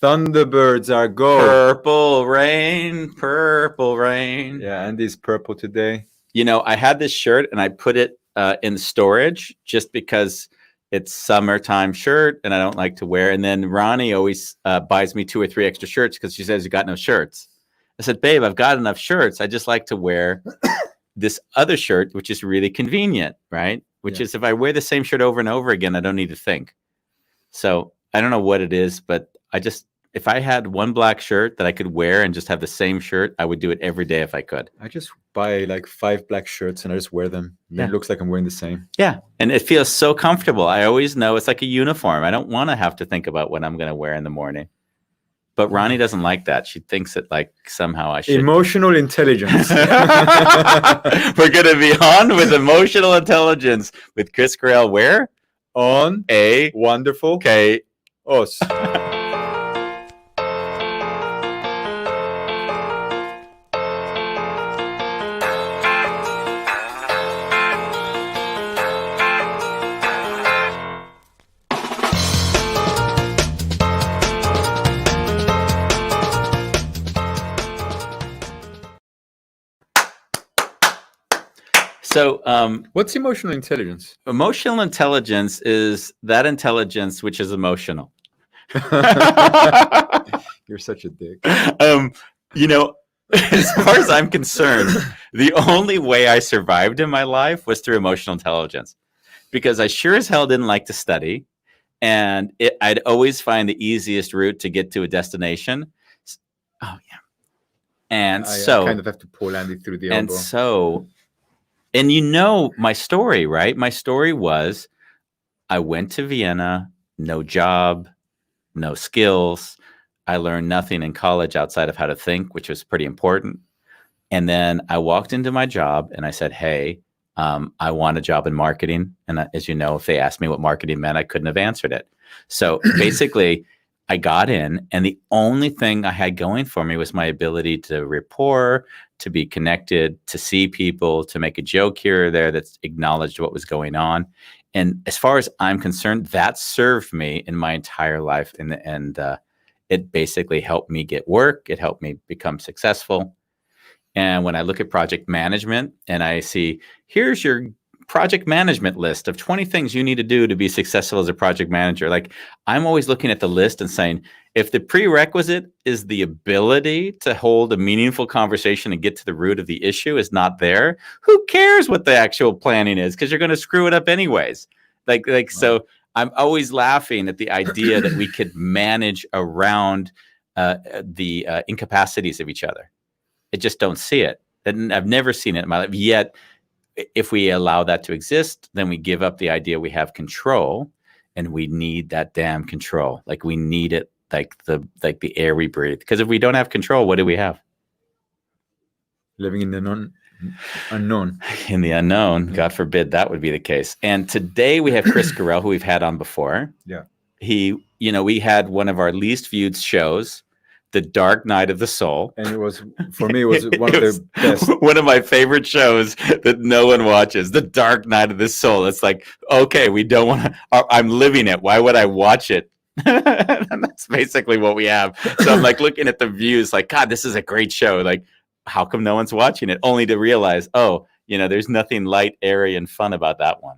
Thunderbirds are gold. Purple rain, purple rain. Yeah, Andy's purple today. You know, I had this shirt and I put it in storage just because it's summertime shirt and I don't like to wear. And then Ronnie always buys me 2 or 3 extra shirts because she says you got no shirts. I said, babe, I've got enough shirts. I just like to wear this other shirt, which is really convenient, right? Which is if I wear the same shirt over and over again, I don't need to think. So I don't know what it is, but if I had one black shirt that I could wear and just have the same shirt, I would do it every day if I could. I just buy like 5 black shirts and I just wear them. Yeah. It looks like I'm wearing the same. Yeah. And it feels so comfortable. I always know it's like a uniform. I don't want to have to think about what I'm going to wear in the morning. But Ronnie doesn't like that. She thinks that like somehow I should. Emotional intelligence. We're going to be on with emotional intelligence with Kris Girrell. Where? On a wonderful chaos. So, what's emotional intelligence? Emotional intelligence is that intelligence which is emotional. You're such a dick. You know, as far as I'm concerned, the only way I survived in my life was through emotional intelligence, because I sure as hell didn't like to study, and I'd always find the easiest route to get to a destination. Oh yeah, and I so kind of have to pull Andy through the elbow. And so. And you know my story, right? My story was I went to Vienna, no job, no skills. I learned nothing in college outside of how to think, which was pretty important. And then I walked into my job and I said, hey, I want a job in marketing. And as you know, if they asked me what marketing meant, I couldn't have answered it. So basically, I got in, and the only thing I had going for me was my ability to rapport, to be connected, to see people, to make a joke here or there that's acknowledged what was going on. And as far as I'm concerned, that served me in my entire life. And it basically helped me get work. It helped me become successful. And when I look at project management and I see, here's your project management list of 20 things you need to do to be successful as a project manager. Like, I'm always looking at the list and saying, if the prerequisite is the ability to hold a meaningful conversation and get to the root of the issue is not there, who cares what the actual planning is? Because you're going to screw it up anyways. So I'm always laughing at the idea that we could manage around the incapacities of each other. I just don't see it. And I've never seen it in my life. Yet, if we allow that to exist, then we give up the idea we have control, and we need that damn control. Like, we need it like the air we breathe. Because if we don't have control, what do we have? Living in the unknown. In the unknown. God forbid that would be the case. And today we have Kris Girrell, who we've had on before. Yeah. We had one of our least viewed shows, The Dark Night of the Soul. And it was, for me, it was one of the best. One of my favorite shows that no one watches, The Dark Night of the Soul. It's like, okay, we don't want to, I'm living it. Why would I watch it? And that's basically what we have. So I'm like looking at the views like, God, this is a great show. Like, how come no one's watching it? Only to realize, there's nothing light, airy, and fun about that one.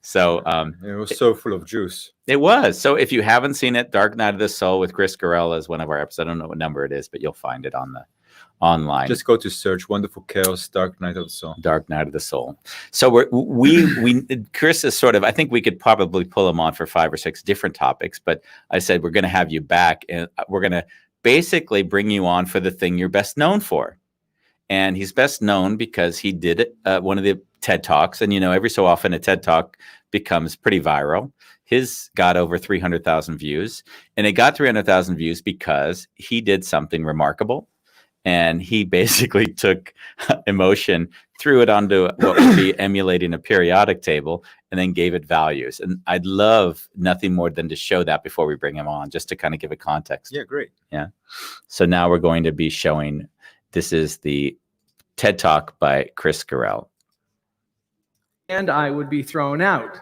So it was so full of juice. It was. So if you haven't seen it, Dark Night of the Soul with Kris Girrell is one of our episodes. I don't know what number it is, but you'll find it online. Just go to search Wonderful Chaos, Dark Night of the Soul. Dark Night of the Soul. So Kris is sort of, I think we could probably pull him on for 5 or 6 different topics, but I said, we're going to have you back and we're going to basically bring you on for the thing you're best known for. And he's best known because he did one of the TED Talks. And, every so often a TED Talk becomes pretty viral. His got over 300,000 views. And it got 300,000 views because he did something remarkable. And he basically took emotion, threw it onto what would be emulating a periodic table, and then gave it values. And I'd love nothing more than to show that before we bring him on, just to kind of give a context. Yeah, great. Yeah. So now we're going to be showing, this is the TED Talk by Kris Girrell. And I would be thrown out.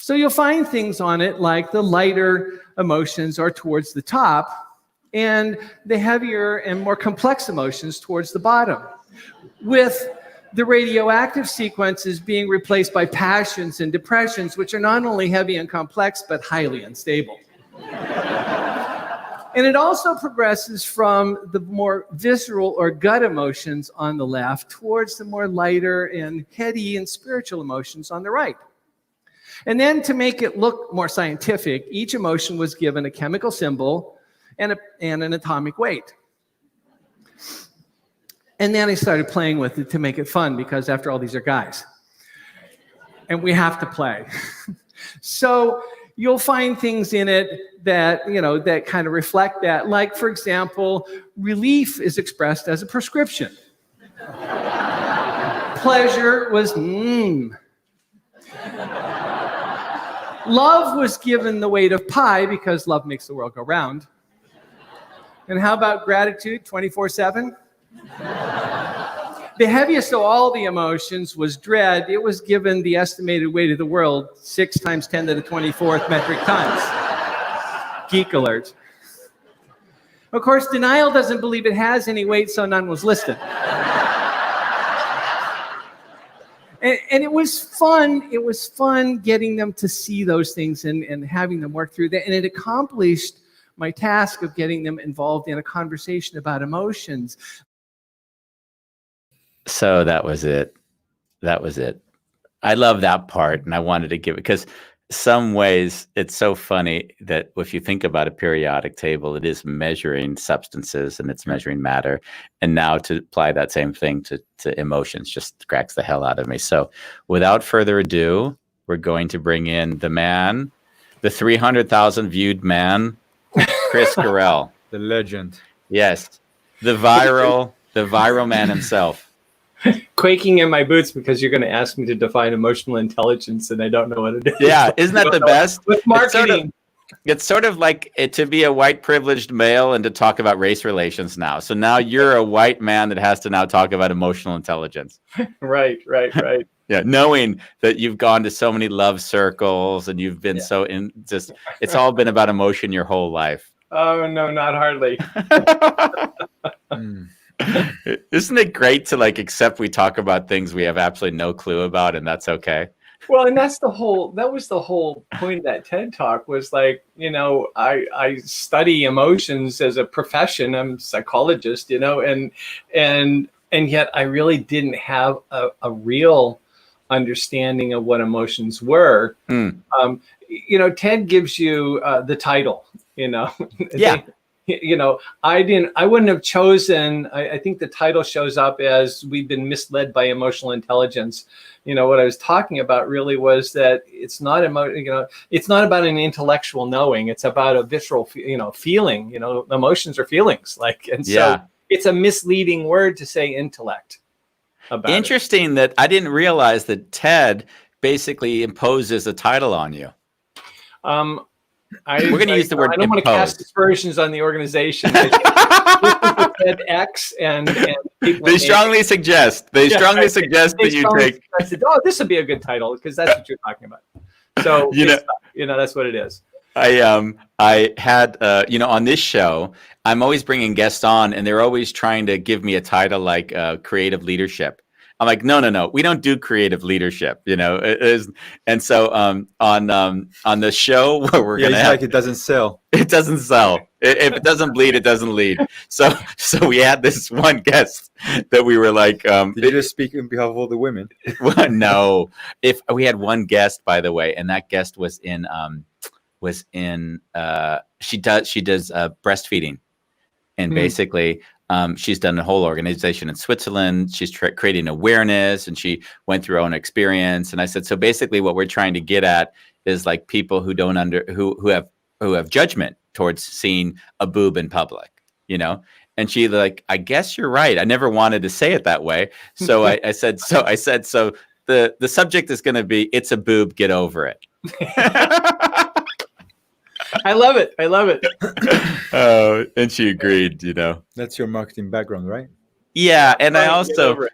So you'll find things on it like the lighter emotions are towards the top, and the heavier and more complex emotions towards the bottom, with the radioactive sequences being replaced by passions and depressions, which are not only heavy and complex, but highly unstable. And it also progresses from the more visceral or gut emotions on the left towards the more lighter and heady and spiritual emotions on the right. And then to make it look more scientific, each emotion was given a chemical symbol and an atomic weight. And then I started playing with it to make it fun, because after all, these are guys. And we have to play. So you'll find things in it that, that kind of reflect that. Like, for example, relief is expressed as a prescription. Pleasure was Love was given the weight of pi, because love makes the world go round. And how about gratitude, 24/7? The heaviest of all the emotions was dread. It was given the estimated weight of the world, 6 times 10 to the 24th metric tons. Geek alert. Of course, denial doesn't believe it has any weight, so none was listed. And it was fun. It was fun getting them to see those things and having them work through that. And it accomplished my task of getting them involved in a conversation about emotions. So that was it. I love that part, and I wanted to give it, because some ways it's so funny that if you think about a periodic table, it is measuring substances and it's measuring matter. And now to apply that same thing to emotions just cracks the hell out of me. So without further ado, we're going to bring in the man, the 300,000 viewed man, Kris Girrell. The legend. Yes. The viral man himself. Quaking in my boots because you're going to ask me to define emotional intelligence, and I don't know what it is. Yeah, isn't that the best? With marketing. It's sort of like to be a white privileged male and to talk about race relations now. So now you're a white man that has to now talk about emotional intelligence. Right. Yeah, knowing that you've gone to so many love circles and you've been it's all been about emotion your whole life. Oh, no, not hardly. Isn't it great to accept we talk about things we have absolutely no clue about, and that's okay? Well, and that was the whole point of that TED Talk, was I study emotions as a profession. I'm a psychologist, and yet I really didn't have a real understanding of what emotions were. TED gives you the title, Yeah. I wouldn't have chosen, I think the title shows up as "We've been misled by emotional intelligence." What I was talking about really was that it's not it's not about an intellectual knowing. It's about a visceral, feeling. Emotions are feelings, so it's a misleading word to say intellect about Interesting that I didn't realize that TED basically imposes a title on you. We're going to use the word I don't want to cast aspersions on the organization. TEDx and people they strongly suggest that you take. I said, "Oh, this would be a good title," because that's what you're talking about. So that's what it is. I had on this show, I'm always bringing guests on, and they're always trying to give me a title like creative leadership. I'm like, no, we don't do creative leadership, and so on the show where we're gonna have, it doesn't sell. It doesn't sell. If it doesn't bleed, it doesn't lead. So we had this one guest that we were like, did you just speak on behalf of all the women? No, if we had one guest, by the way, and that guest was in she does breastfeeding, and basically. She's done a whole organization in Switzerland. She's creating awareness, and she went through her own experience. And I said, so basically, what we're trying to get at is people who don't who have judgment towards seeing a boob in public, And she I guess you're right. I never wanted to say it that way. So I said, so the subject is going to be, it's a boob, get over it. I love it. And she agreed, That's your marketing background, right? Yeah, and I also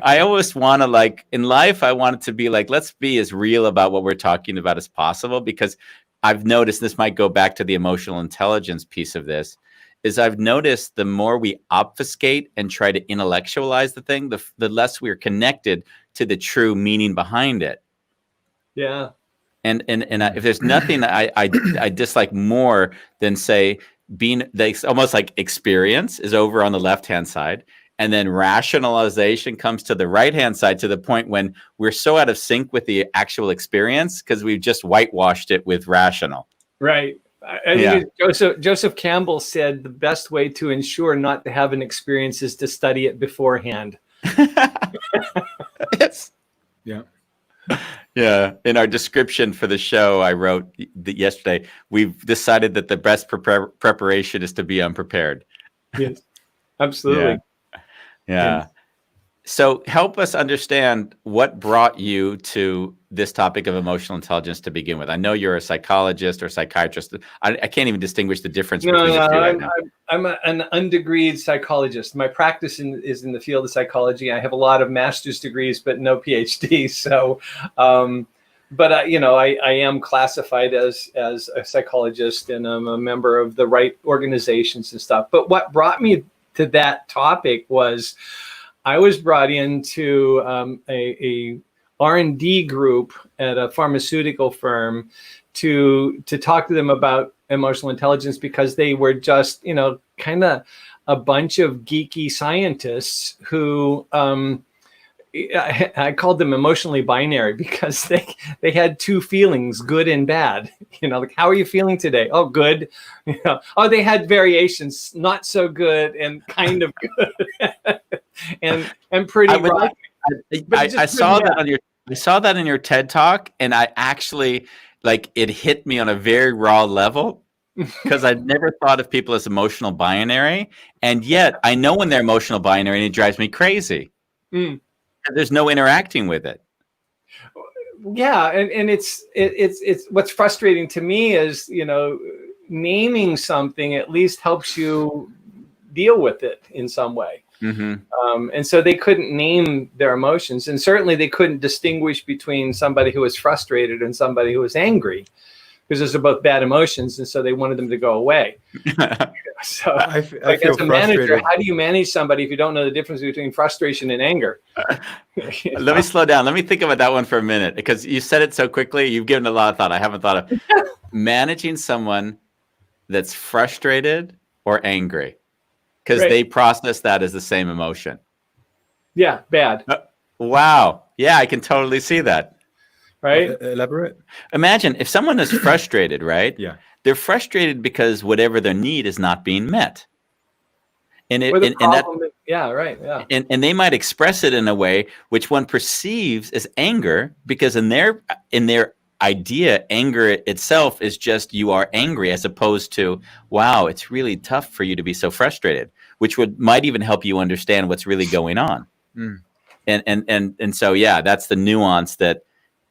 I always want to, like, in life, I want it to be like, let's be as real about what we're talking about as possible, because I've noticed, this might go back to the emotional intelligence piece of this, is I've noticed the more we obfuscate and try to intellectualize the thing, the less we're connected to the true meaning behind it. Yeah. If there's nothing I dislike more than, say, being almost like experience is over on the left-hand side, and then rationalization comes to the right-hand side, to the point when we're so out of sync with the actual experience because we've just whitewashed it with rational. Right. I think Joseph Campbell said the best way to ensure not to have an experience is to study it beforehand. Yes. Yeah. Yeah. In our description for the show, I wrote yesterday, we've decided that the best preparation is to be unprepared. Yes, absolutely. Yeah. So help us understand what brought you to this topic of emotional intelligence to begin with. I know you're a psychologist or psychiatrist. I can't even distinguish the difference between the two right now. I'm an undegreed psychologist. My practice is in the field of psychology. I have a lot of master's degrees, but no PhD. So, but I am classified as a psychologist, and I'm a member of the right organizations and stuff. But what brought me to that topic was, I was brought into a R&D group at a pharmaceutical firm to talk to them about emotional intelligence, because they were just, kind of a bunch of geeky scientists who I called them emotionally binary, because they had two feelings, good and bad. Like, how are you feeling today? Oh, good. Oh, they had variations, not so good and kind of good. and pretty rotten. I saw that in your TED Talk, and I actually, like, it hit me on a very raw level, because I've never thought of people as emotional binary, and yet I know when they're emotional binary, and it drives me crazy. There's no interacting with it. Yeah, and it's what's frustrating to me is, naming something at least helps you deal with it in some way. Mm-hmm. And so they couldn't name their emotions, and certainly they couldn't distinguish between somebody who was frustrated and somebody who was angry, because those are both bad emotions, and so they wanted them to go away. So, I feel feel as a manager, frustrated. how do you manage somebody if you don't know the difference between frustration and anger? Let me slow down. Let me think about that one for a minute, because you said it so quickly. You've given a lot of thought. I haven't thought of managing someone that's frustrated or angry, because they process that as the same emotion. Yeah, bad. Wow. Yeah, I can totally see that. Right? Elaborate. Imagine if someone is frustrated, right? Yeah. They're frustrated because whatever their need is not being met. And they might express it in a way which one perceives as anger, because in their idea, anger itself is just, you are angry, as opposed to, wow, it's really tough for you to be so frustrated, which might even help you understand what's really going on. And so, yeah, that's the nuance that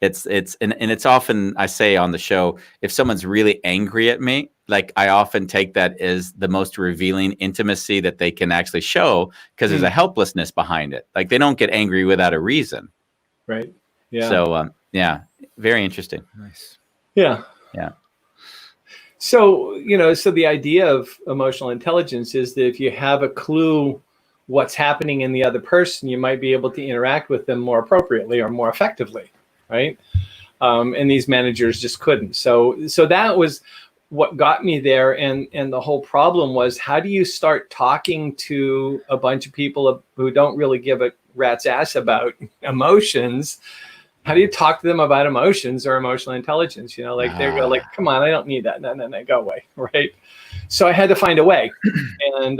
it's often, I say on the show, if someone's really angry at me, like, I often take that as the most revealing intimacy that they can actually show, because there's a helplessness behind it. Like, they don't get angry without a reason. Right. Yeah. So, yeah, very interesting. Nice. Yeah. Yeah. So, so the idea of emotional intelligence is that if you have a clue what's happening in the other person, you might be able to interact with them more appropriately or more effectively. Right. And these managers just couldn't. So that was what got me there. And the whole problem was, how do you start talking to a bunch of people who don't really give a rat's ass about emotions? How do you talk to them about emotions or emotional intelligence? They go like, come on, I don't need that. No, go away. Right. So I had to find a way. And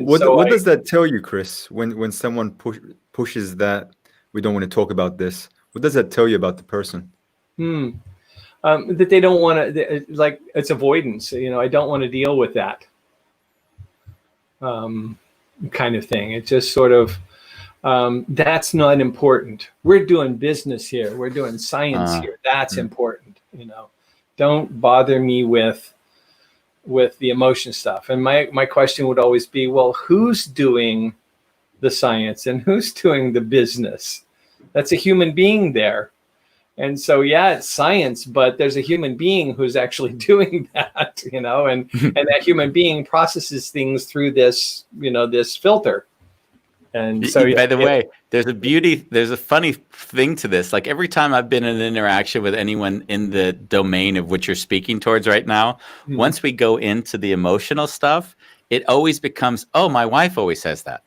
what does that tell you, Kris, when someone pushes that we don't want to talk about this? What does that tell you about the person? That they don't want to, like, it's avoidance. I don't want to deal with that kind of thing. It's just sort of, that's not important. We're doing business here. We're doing science here. That's important. Don't bother me with the emotion stuff. And my question would always be, well, who's doing the science and who's doing the business? That's a human being there. And so, yeah, it's science, but there's a human being who's actually doing that, and that human being processes things through this, this filter. And so, by the way, there's a funny thing to this. Like every time I've been in an interaction with anyone in the domain of which you're speaking towards right now, once we go into the emotional stuff, it always becomes, oh, my wife always says that.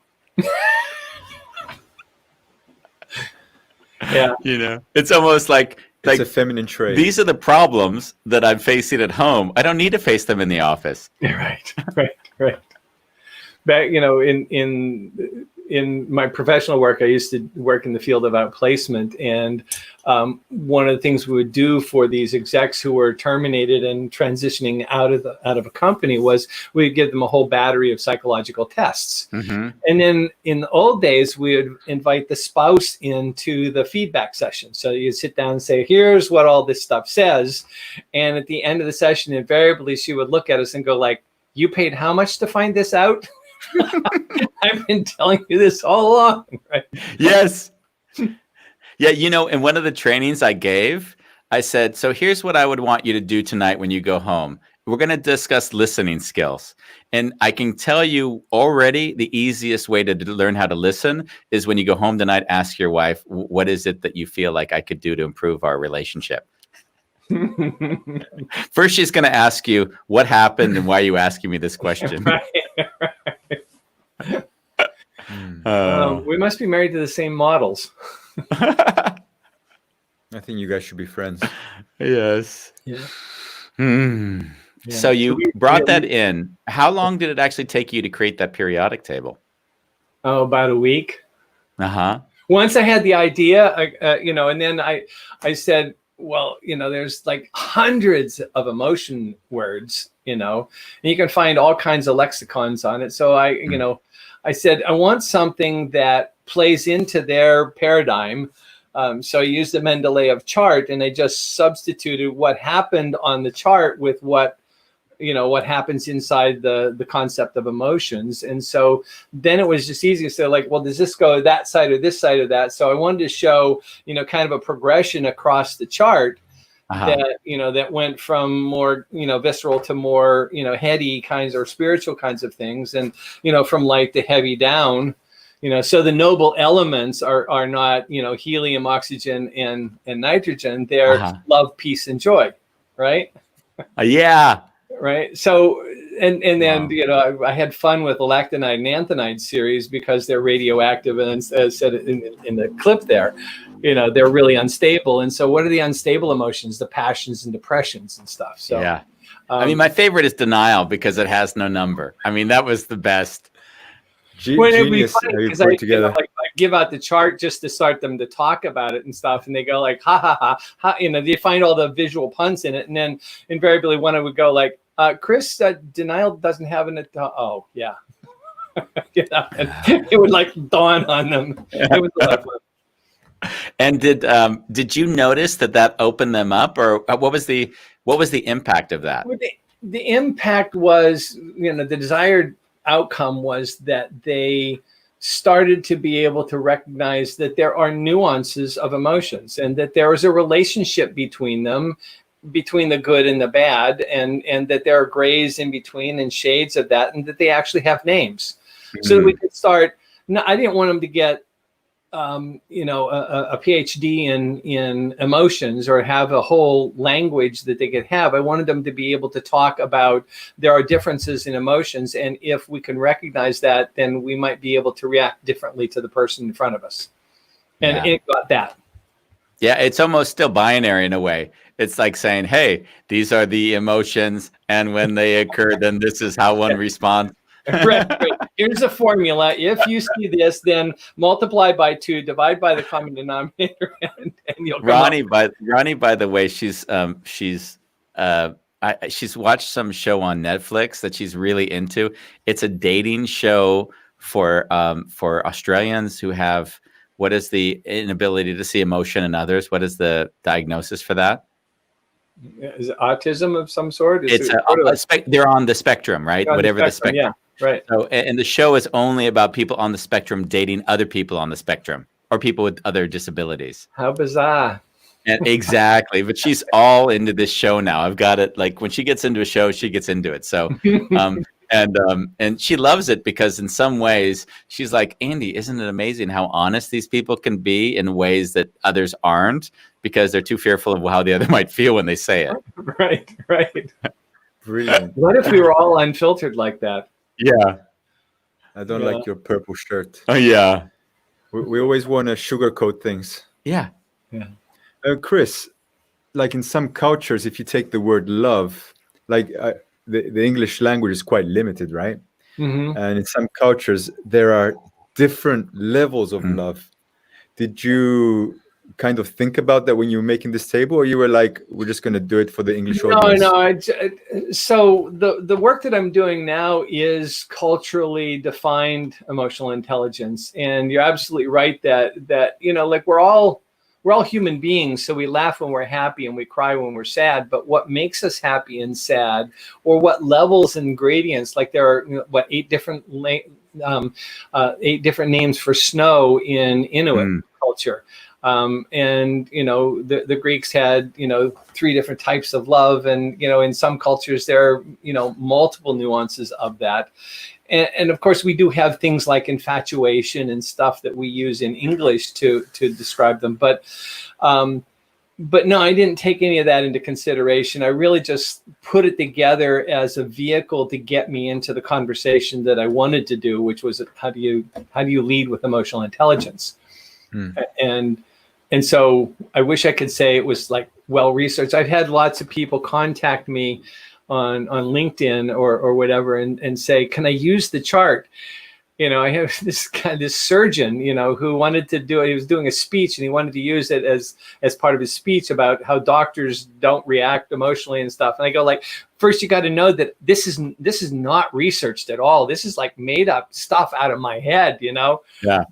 Yeah. It's almost like it's a feminine trait. These are the problems that I'm facing at home. I don't need to face them in the office. Right. Back, in my professional work, I used to work in the field of outplacement, and one of the things we would do for these execs who were terminated and transitioning out of a company was we'd give them a whole battery of psychological tests. And then in the old days, we would invite the spouse into the feedback session. So you'd sit down and say, here's what all this stuff says. And at the end of the session, invariably, she would look at us and go like, you paid how much to find this out? I've been telling you this all along, right? Yes. Yeah, in one of the trainings I gave, I said, so here's what I would want you to do tonight when you go home. We're going to discuss listening skills. And I can tell you already the easiest way to learn how to listen is when you go home tonight, ask your wife, what is it that you feel like I could do to improve our relationship? First, she's going to ask you what happened and why are you asking me this question? We must be married to the same models. I think you guys should be friends. Yes. Yeah. Yeah. So you brought that in. How long did it actually take you to create that periodic table? Oh, about a week. Uh-huh. Once I had the idea, and then I said, well, there's like hundreds of emotion words, and you can find all kinds of lexicons on it. So I said, I want something that plays into their paradigm. So I used the Mendeleev chart, and I just substituted what happened on the chart with what happens inside the concept of emotions. And so then it was just easy to say like, well, does this go that side or this side of that? So I wanted to show, kind of a progression across the chart that, that went from more, visceral to more, heady kinds or spiritual kinds of things. And, from light to heavy down, so the noble elements are not, helium, oxygen, and nitrogen. They're love, peace, and joy. Right. Yeah. Right. So, and then, I had fun with the lactonide and anthanide series because they're radioactive. And as said in the clip there, they're really unstable. And so what are the unstable emotions? The passions and depressions and stuff. So, yeah. My favorite is denial because it has no number. that was the best. Genius how you put it together. I give out the chart just to start them to talk about it and stuff, and they go like ha ha ha ha. They find all the visual puns in it, and then invariably one would go like, Kris, denial doesn't have an oh yeah. And it would like dawn on them. It was a lot of fun. And did you notice that opened them up, or what was the impact of that? The impact was, the desired outcome was that they started to be able to recognize that there are nuances of emotions and that there is a relationship between them, between the good and the bad, and that there are grays in between and shades of that, and that they actually have names. So that we could start. No, I didn't want them to get a PhD in emotions or have a whole language that they could have. I wanted them to be able to talk about there are differences in emotions, and if we can recognize that, then we might be able to react differently to the person in front of us. And it got that. Yeah, it's almost still binary in a way. It's like saying, hey, these are the emotions, and when they occur, then this is how one responds. Right. Here's a formula. If you see this, then multiply by 2, divide by the common denominator, and you'll come Ronnie, by the way, she's watched some show on Netflix that she's really into. It's a dating show for Australians who have, what is the inability to see emotion in others? What is the diagnosis for that? Is it autism of some sort? They're on the spectrum, right? Whatever the spectrum. Right. So, and the show is only about people on the spectrum dating other people on the spectrum or people with other disabilities. How bizarre. And exactly. But she's all into this show now. I've got it. Like when she gets into a show, she gets into it. So, and she loves it because in some ways she's like, Andy, isn't it amazing how honest these people can be in ways that others aren't because they're too fearful of how the other might feel when they say it. Right. Brilliant. What if we were all unfiltered like that? Yeah. I don't like your purple shirt. Oh, yeah. We always want to sugarcoat things. Yeah. Kris, like in some cultures, if you take the word love, like the English language is quite limited, right? Mm-hmm. And in some cultures, there are different levels of love. Did you kind of think about that when you were making this table, or you were like, we're just going to do it for the English audience? No. So the work that I'm doing now is culturally defined emotional intelligence, and you're absolutely right that like we're all human beings, so we laugh when we're happy and we cry when we're sad. But what makes us happy and sad, or what levels and gradients? Like there are 8 different names for snow in Inuit culture. And the Greeks had 3 different types of love, and in some cultures there are multiple nuances of that, and of course we do have things like infatuation and stuff that we use in English to describe them, but no, I didn't take any of that into consideration. I really just put it together as a vehicle to get me into the conversation that I wanted to do, which was how do you lead with emotional intelligence. And so I wish I could say it was like well researched. I've had lots of people contact me on LinkedIn or whatever and say, can I use the chart? I have this surgeon, who wanted to do it. He was doing a speech and he wanted to use it as part of his speech about how doctors don't react emotionally and stuff. And I go like, first you got to know that this is not researched at all. This is like made up stuff out of my head, Yeah.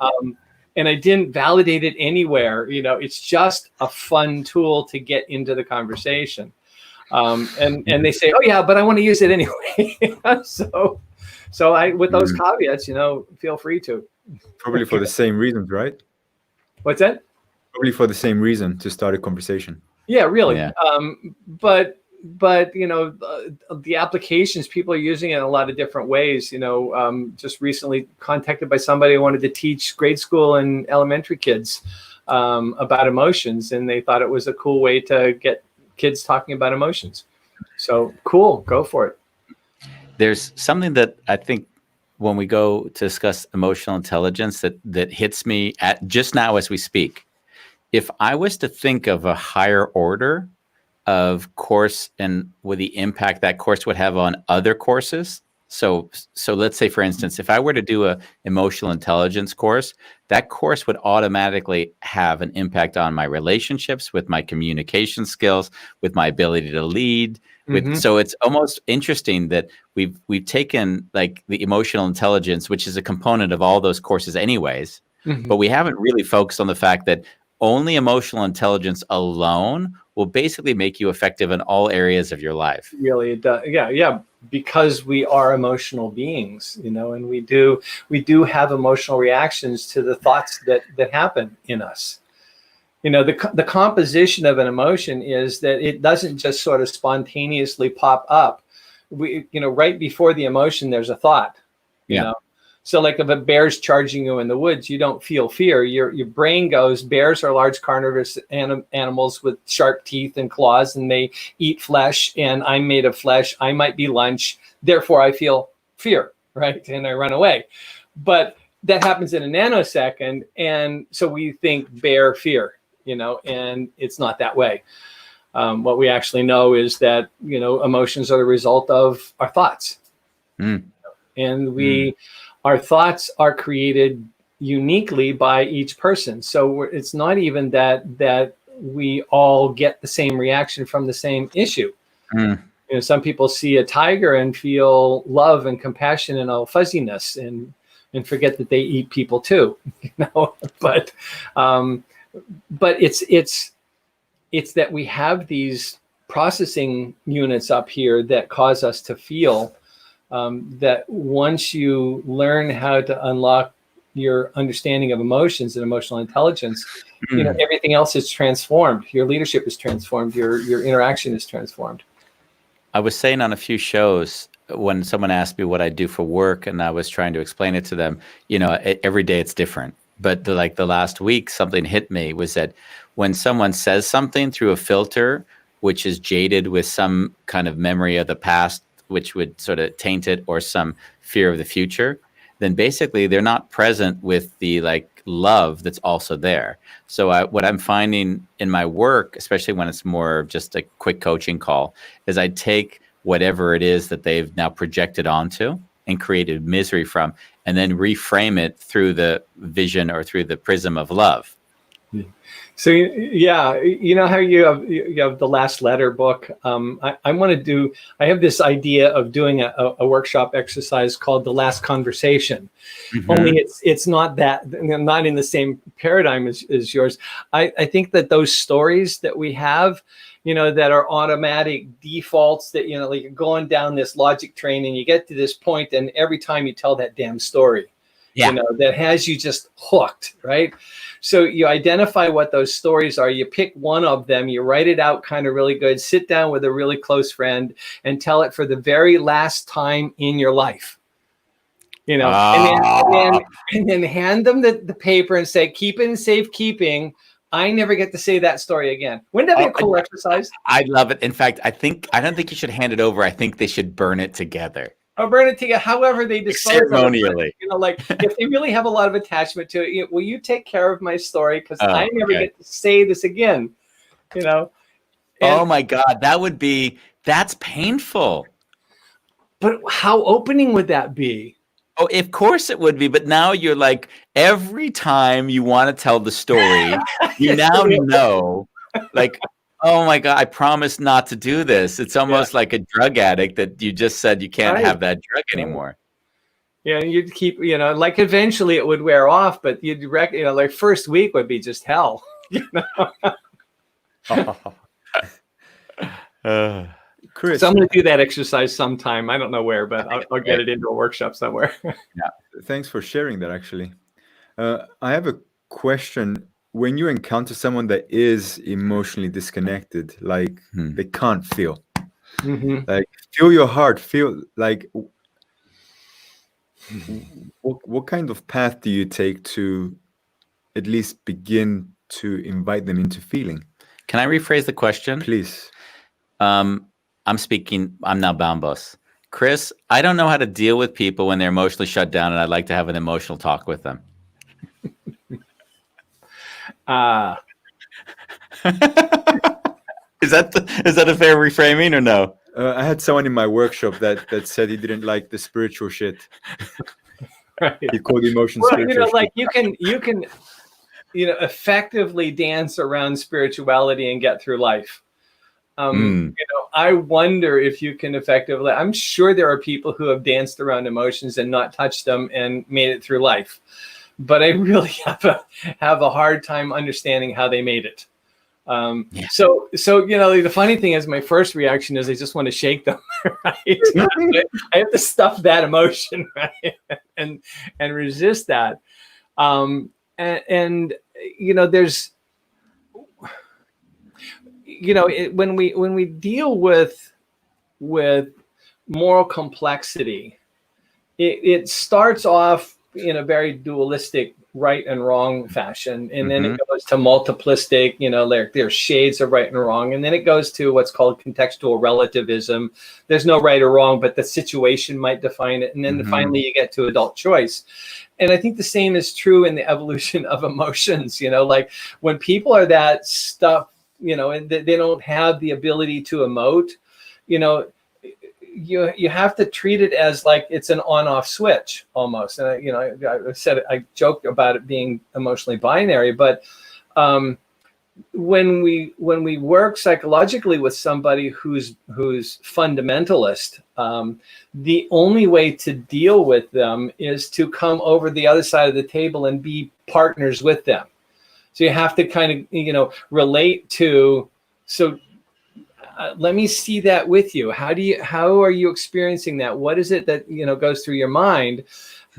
And I didn't validate it anywhere. It's just a fun tool to get into the conversation. And they say, oh yeah, but I want to use it anyway. So I, with those caveats, feel free to. Probably for the same reasons, right? What's that? Probably for the same reason, to start a conversation. Yeah, really. Yeah. But the applications, people are using it in a lot of different ways. Just recently contacted by somebody who wanted to teach grade school and elementary kids about emotions, and they thought it was a cool way to get kids talking about emotions. So cool, go for it. There's something that I think when we go to discuss emotional intelligence that hits me at just now as we speak. If I was to think of a higher order of course and with the impact that course would have on other courses. So let's say, for instance, if I were to do a emotional intelligence course, that course would automatically have an impact on my relationships, with my communication skills, with my ability to lead. So it's almost interesting that we've taken like the emotional intelligence, which is a component of all those courses anyways, but we haven't really focused on the fact that only emotional intelligence alone will basically make you effective in all areas of your life. Really, it does. Yeah. Because we are emotional beings, and we do have emotional reactions to the thoughts that happen in us. The composition of an emotion is that it doesn't just sort of spontaneously pop up. Right before the emotion, there's a thought. So like if a bear's charging you in the woods, you don't feel fear. Your brain goes, bears are large carnivorous animals with sharp teeth and claws, and they eat flesh, and I'm made of flesh. I might be lunch. Therefore, I feel fear, right? And I run away. But that happens in a nanosecond. And so we think bear fear, and it's not that way. What we actually know is that, emotions are the result of our thoughts. And our thoughts are created uniquely by each person. So it's not even that we all get the same reaction from the same issue. Some people see a tiger and feel love and compassion and all fuzziness and forget that they eat people too. But it's that we have these processing units up here that cause us to feel that once you learn how to unlock your understanding of emotions and emotional intelligence, everything else is transformed. Your leadership is transformed. Your interaction is transformed. I was saying on a few shows when someone asked me what I do for work, and I was trying to explain it to them, every day it's different. But the last week, something hit me was that when someone says something through a filter, which is jaded with some kind of memory of the past, which would sort of taint it, or some fear of the future, then basically they're not present with the love that's also there. So what I'm finding in my work, especially when it's more just a quick coaching call, is I take whatever it is that they've now projected onto and created misery from, and then reframe it through the vision or through the prism of love. So yeah, you know how you have the Last Letter book. I have this idea of doing a workshop exercise called the Last Conversation. Mm-hmm. Only it's not not in the same paradigm as yours. I think that those stories that we have, that are automatic defaults, that you're going down this logic train and you get to this point, and every time you tell that damn story, that has you just hooked, right? So you identify what those stories are. You pick one of them, you write it out kind of really good, sit down with a really close friend and tell it for the very last time in your life. And then hand them the paper and say, keep it in safekeeping. I never get to say that story again. Wouldn't that be a cool exercise? I love it. In fact, I don't think you should hand it over. I think they should burn it together. Or burn it together, however they dispose ceremonially. of it. If they really have a lot of attachment to it, will you take care of my story? Because I never get to say this again. Oh my God, that's painful. But how opening would that be? Oh, of course it would be. But now you're every time you want to tell the story, you now know, oh my God, I promised not to do this. It's almost like a drug addict that you just said you can't have that drug anymore. Yeah, and you'd keep, eventually it would wear off, but you'd first week would be just hell. Kris, so I'm going to do that exercise sometime. I don't know where, but I'll get it into a workshop somewhere. Yeah, thanks for sharing that. Actually, I have a question. When you encounter someone that is emotionally disconnected, they can't feel, feel your heart, feel what kind of path do you take to at least begin to invite them into feeling? Can I rephrase the question? Please. I'm now Bambos. Kris, I don't know how to deal with people when they're emotionally shut down, and I'd like to have an emotional talk with them. Is that a fair reframing or no? I had someone in my workshop that said he didn't like the spiritual shit. Right. He called emotions spiritual shit. you can effectively dance around spirituality and get through life. I wonder if you can effectively. I'm sure there are people who have danced around emotions and not touched them and made it through life. But I really have a hard time understanding how they made it. So the funny thing is, my first reaction is I just want to shake them, right? I have to stuff that emotion, right, and resist that. There's, when we deal with moral complexity, it starts off in a very dualistic right and wrong fashion, and then it goes to multiplistic, there's shades of right and wrong, and then it goes to what's called contextual relativism. There's no right or wrong, but the situation might define it, and then finally you get to adult choice. And I think the same is true in the evolution of emotions. When people are that stuff, and they don't have the ability to emote, you have to treat it as it's an on-off switch almost. And I joked about it being emotionally binary, but when we work psychologically with somebody who's fundamentalist, the only way to deal with them is to come over the other side of the table and be partners with them. So you have to kind of relate to. So let me see that with you. How are you experiencing that? What is it that, goes through your mind?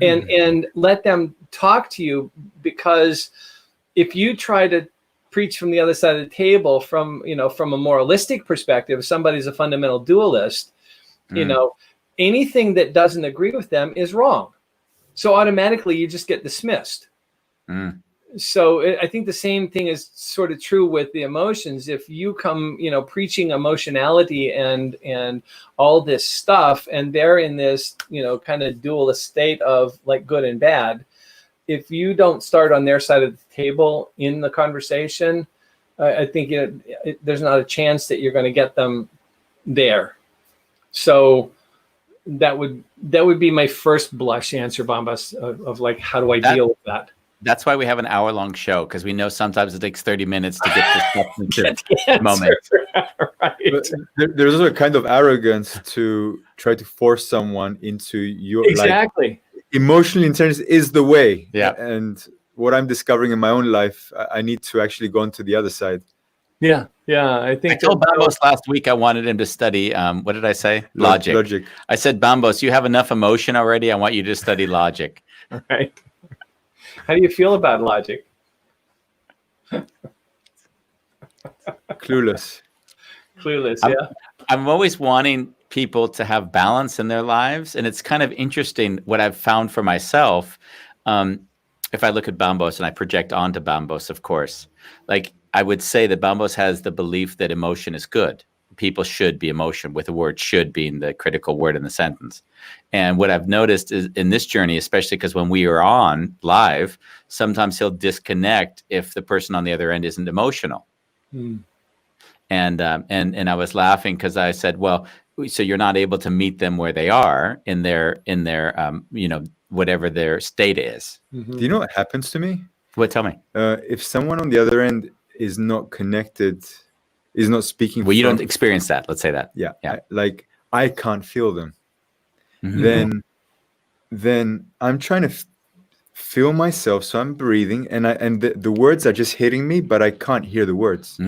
And let them talk to you, because if you try to preach from the other side of the table from a moralistic perspective, if somebody's a fundamental dualist, anything that doesn't agree with them is wrong. So automatically you just get dismissed. So I think the same thing is sort of true with the emotions. If you come, preaching emotionality and all this stuff, and they're in this, kind of dualist state of like good and bad, if you don't start on their side of the table in the conversation, I think there's not a chance that you're going to get them there. So that would be my first blush answer, Bombas, of like, how do I deal with that? That's why we have an hour-long show, because we know sometimes it takes 30 minutes to get this stuff moment. Right. There's also a kind of arrogance to try to force someone into your exactly. Emotional intelligence is the way. Yeah. And what I'm discovering in my own life, I need to actually go on to the other side. Yeah. I think I told Bambos last week I wanted him to study, what did I say? Logic. I said, Bambos, you have enough emotion already. I want you to study logic. Right. How do you feel about logic? Clueless, yeah. I'm always wanting people to have balance in their lives. And it's kind of interesting what I've found for myself. If I look at Bambos and I project onto Bambos, of course, like I would say that Bambos has the belief that emotion is good. People should be emotion, with the word should being the critical word in the sentence. And what I've noticed is in this journey, especially because when we are on live, sometimes he'll disconnect if the person on the other end isn't emotional. And I was laughing because I said, well, so you're not able to meet them where they are in their whatever their state is. Do you know what happens to me? What? Tell me. If someone on the other end is not connected, is not speaking. Well, you don't experience that. Let's say that. Yeah. I can't feel them. Then I'm trying to feel myself. So I'm breathing, and the words are just hitting me, but I can't hear the words.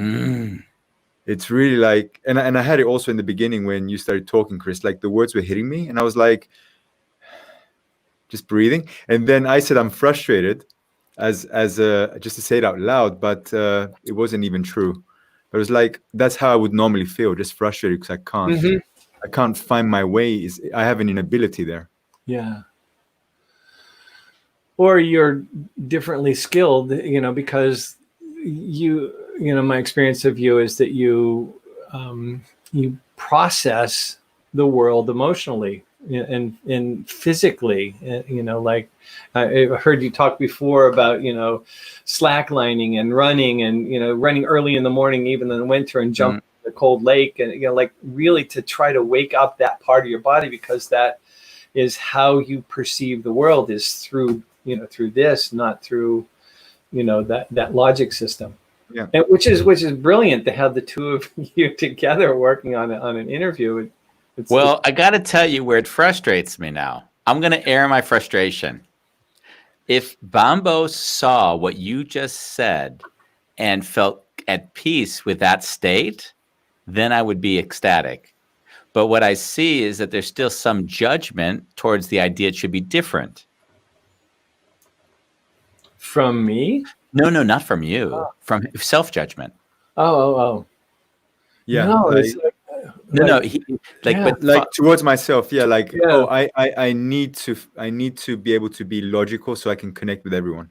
It's really like, and I had it also in the beginning when you started talking, Kris, like the words were hitting me, and I was like, just breathing. And then I said, I'm frustrated as just to say it out loud, but it wasn't even true. But it was like, that's how I would normally feel, just frustrated because I can't find my way. I have an inability there. Yeah. Or you're differently skilled, because my experience of you is that you process the world emotionally and physically, like I heard you talk before about, slacklining and running and, running early in the morning, even in the winter, and jump in the cold lake, and, like really to try to wake up that part of your body, because that is how you perceive the world, is through, through this, not through, that logic system. Yeah. And which is brilliant to have the two of you together working on an interview. I got to tell you where it frustrates me now. I'm going to air my frustration. If Bambos saw what you just said and felt at peace with that state, then I would be ecstatic. But what I see is that there's still some judgment towards the idea it should be different. From me? No, not from you. From self-judgment. Oh. Yeah. No, but towards myself. Yeah. Like, I need to be able to be logical so I can connect with everyone.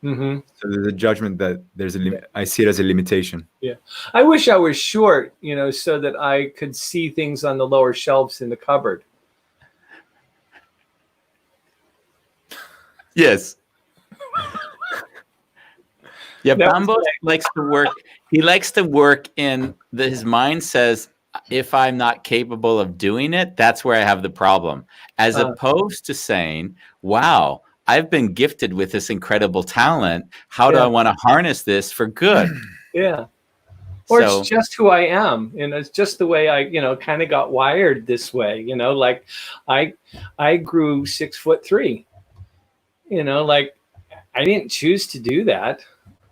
So there's a judgment that there's a limit. I see it as a limitation. Yeah. I wish I was short, so that I could see things on the lower shelves in the cupboard. Yes. Yeah, Bambos likes to work. He likes to work in his mind says, if I'm not capable of doing it, that's where I have the problem. As opposed to saying, wow, I've been gifted with this incredible talent. How do I want to harness this for good? Yeah. Or it's just who I am. It's just the way I, kind of got wired this way, like I grew 6'3", like I didn't choose to do that.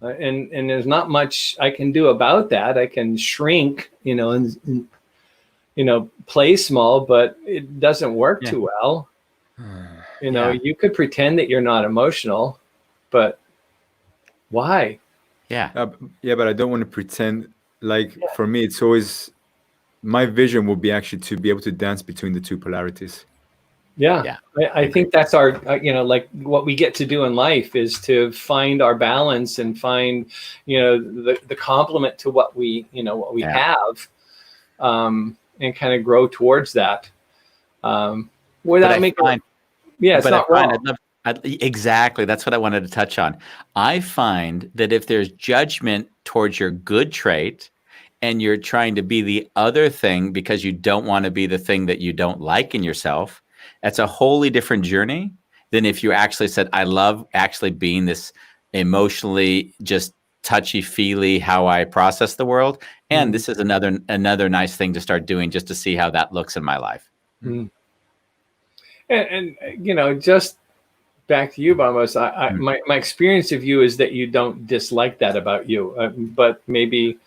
and there's not much I can do about that. I can shrink, and play small, but it doesn't work too well. You could pretend that you're not emotional, but why? Yeah. But I don't want to pretend. Like for me, it's always my vision will be actually to be able to dance between the two polarities. Yeah. I think that's our, like what we get to do in life is to find our balance and find, the complement to what we have, and kind of grow towards that. Without making, it's not wrong. Exactly. That's what I wanted to touch on. I find that if there's judgment towards your good trait and you're trying to be the other thing because you don't want to be the thing that you don't like in yourself, that's a wholly different journey than if you actually said, I love actually being this emotionally just touchy-feely how I process the world. And this is another nice thing to start doing just to see how that looks in my life. Mm. And just back to you, Bambos, my experience of you is that you don't dislike that about you. But maybe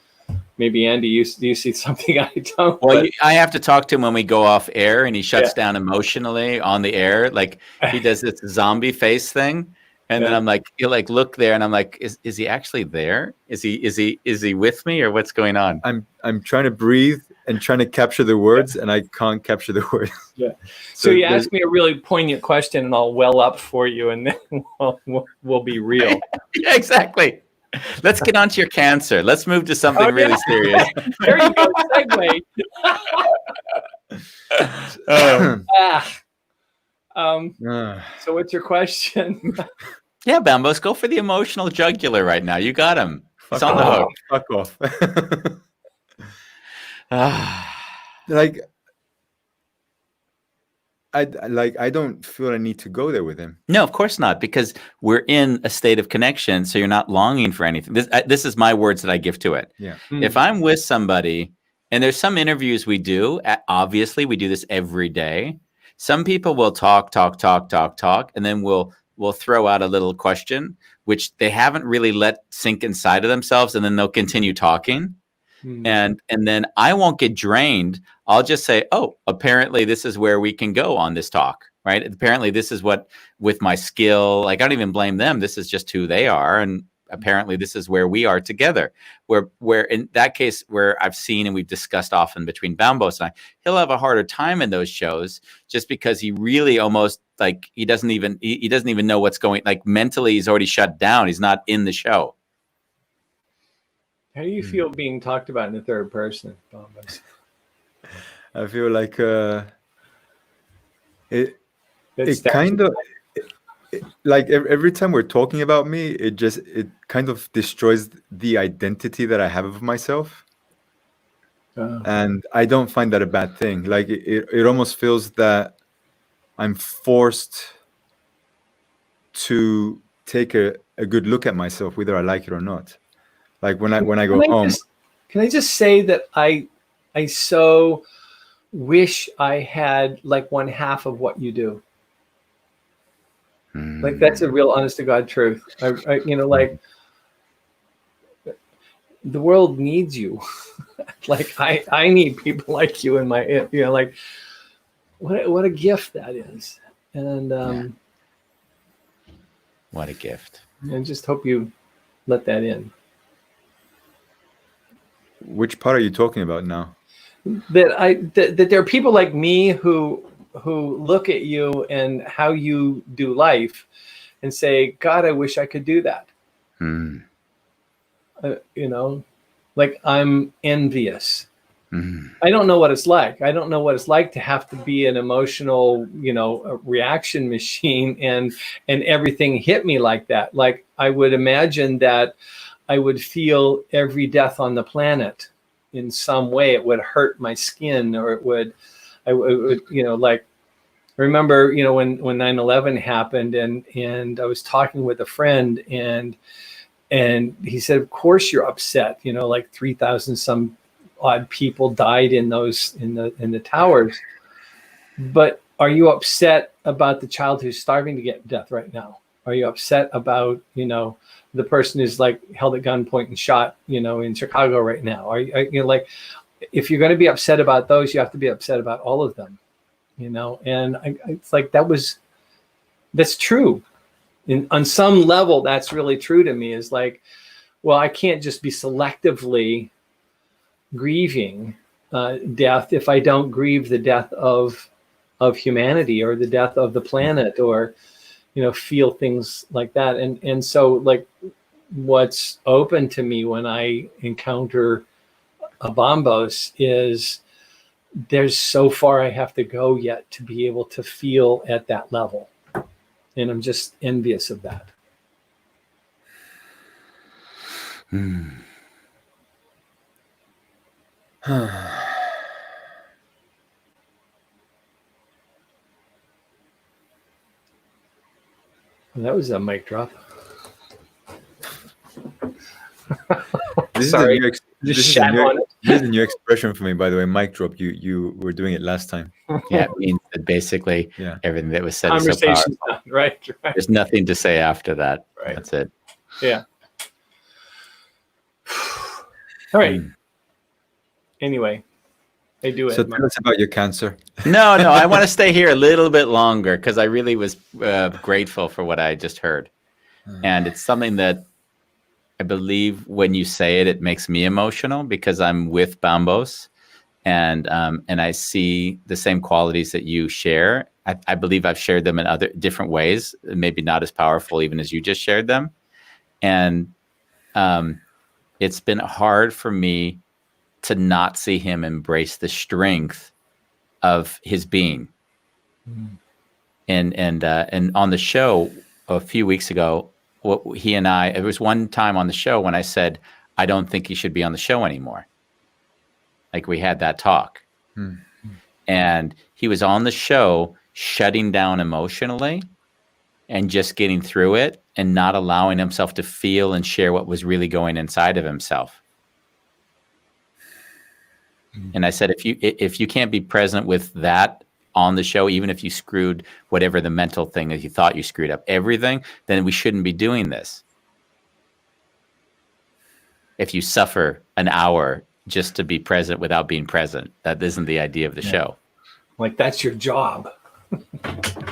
Andy, you see something I don't. Well, I have to talk to him when we go off air, and he shuts down emotionally on the air. Like he does this zombie face thing, and then I'm like, he'll like look there, and I'm like, is he actually there? Is he with me, or what's going on? I'm trying to breathe and trying to capture the words, and I can't capture the words. Yeah. So you ask me a really poignant question, and I'll well up for you, and then we'll be real. Yeah, exactly. Let's get on to your cancer. Let's move to something really serious. There you go. Segue. So what's your question? Yeah, Bambos, go for the emotional jugular right now. You got him. It's on the hook. Fuck off. I don't feel a need to go there with him. No, of course not, because we're in a state of connection, so you're not longing for anything. This is my words that I give to it. Yeah. If I'm with somebody, and there's some interviews we do, obviously we do this every day. Some people will talk, and then we'll throw out a little question, which they haven't really let sink inside of themselves, and then they'll continue talking. And then I won't get drained. I'll just say, oh, apparently this is where we can go on this talk, right? Apparently this is what, with my skill, like I don't even blame them. This is just who they are. And apparently this is where we are together. Where in that case, where I've seen and we've discussed often between Bambos and I, he'll have a harder time in those shows just because he really almost like, he doesn't even know what's going, like mentally he's already shut down. He's not in the show. How do you feel being talked about in the third person, Bambos? I feel like it kind of like every time we're talking about me, it kind of destroys the identity that I have of myself. And I don't find that a bad thing. Like it almost feels that I'm forced to take a good look at myself, whether I like it or not. Like when I go home. Can I just say that I so wish I had like one half of what you do. Like that's a real honest to God truth. I like the world needs you. Like I need people like you in my, like what a gift that is. And what a gift. I just hope you let that in. Which part are you talking about now? That there are people like me who look at you and how you do life and say, God, I wish I could do that. Like I'm envious. I don't know what it's like. I don't know what it's like to have to be an emotional, reaction machine and everything hit me like that. Like I would imagine that I would feel every death on the planet in some way. It would hurt my skin, or I would, like, I remember, when 9/11 happened and I was talking with a friend and he said, of course you're upset, like 3,000 some odd people died in the towers. But are you upset about the child who's starving to get death right now? Are you upset about, the person who's like held at gunpoint and shot, in Chicago right now? Are you like, if you're going to be upset about those, you have to be upset about all of them, and it's like, that's true. On some level, that's really true to me, is like, well, I can't just be selectively grieving death if I don't grieve the death of humanity, or the death of the planet, or feel things like that. And so, like, what's open to me when I encounter a Bombos is there's so far I have to go yet to be able to feel at that level, and I'm just envious of that. That was a mic drop. Sorry, this is a new expression for me, by the way. Mic drop. You were doing it last time. Yeah, it means that basically everything that was said is so Conversation's powerful. done. Right. There's nothing to say after that. Right. That's it. Yeah. All right. Anyway, I do it. So tell us about your cancer. No, I want to stay here a little bit longer, because I really was grateful for what I just heard. And it's something that I believe when you say it, it makes me emotional, because I'm with Bombos, and I see the same qualities that you share. I believe I've shared them in other different ways, maybe not as powerful even as you just shared them. And it's been hard for me to not see him embrace the strength of his being. And on the show a few weeks ago, it was one time on the show when I said, I don't think he should be on the show anymore. Like, we had that talk. And he was on the show shutting down emotionally and just getting through it, and not allowing himself to feel and share what was really going inside of himself. And I said, if you can't be present with that on the show, even if you screwed whatever the mental thing that you thought you screwed up everything, then we shouldn't be doing this. If you suffer an hour just to be present without being present, that isn't the idea of the show. Like, that's your job.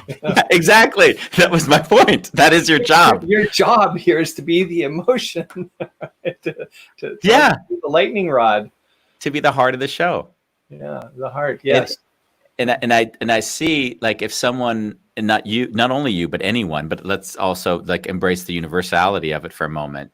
Yeah, exactly. That was my point. That is your job. Your job here is to be the emotion, to the lightning rod, to be the heart of the show. Yeah, the heart. Yes. And I see, like, if someone, and not only you, but anyone, but let's also like embrace the universality of it for a moment.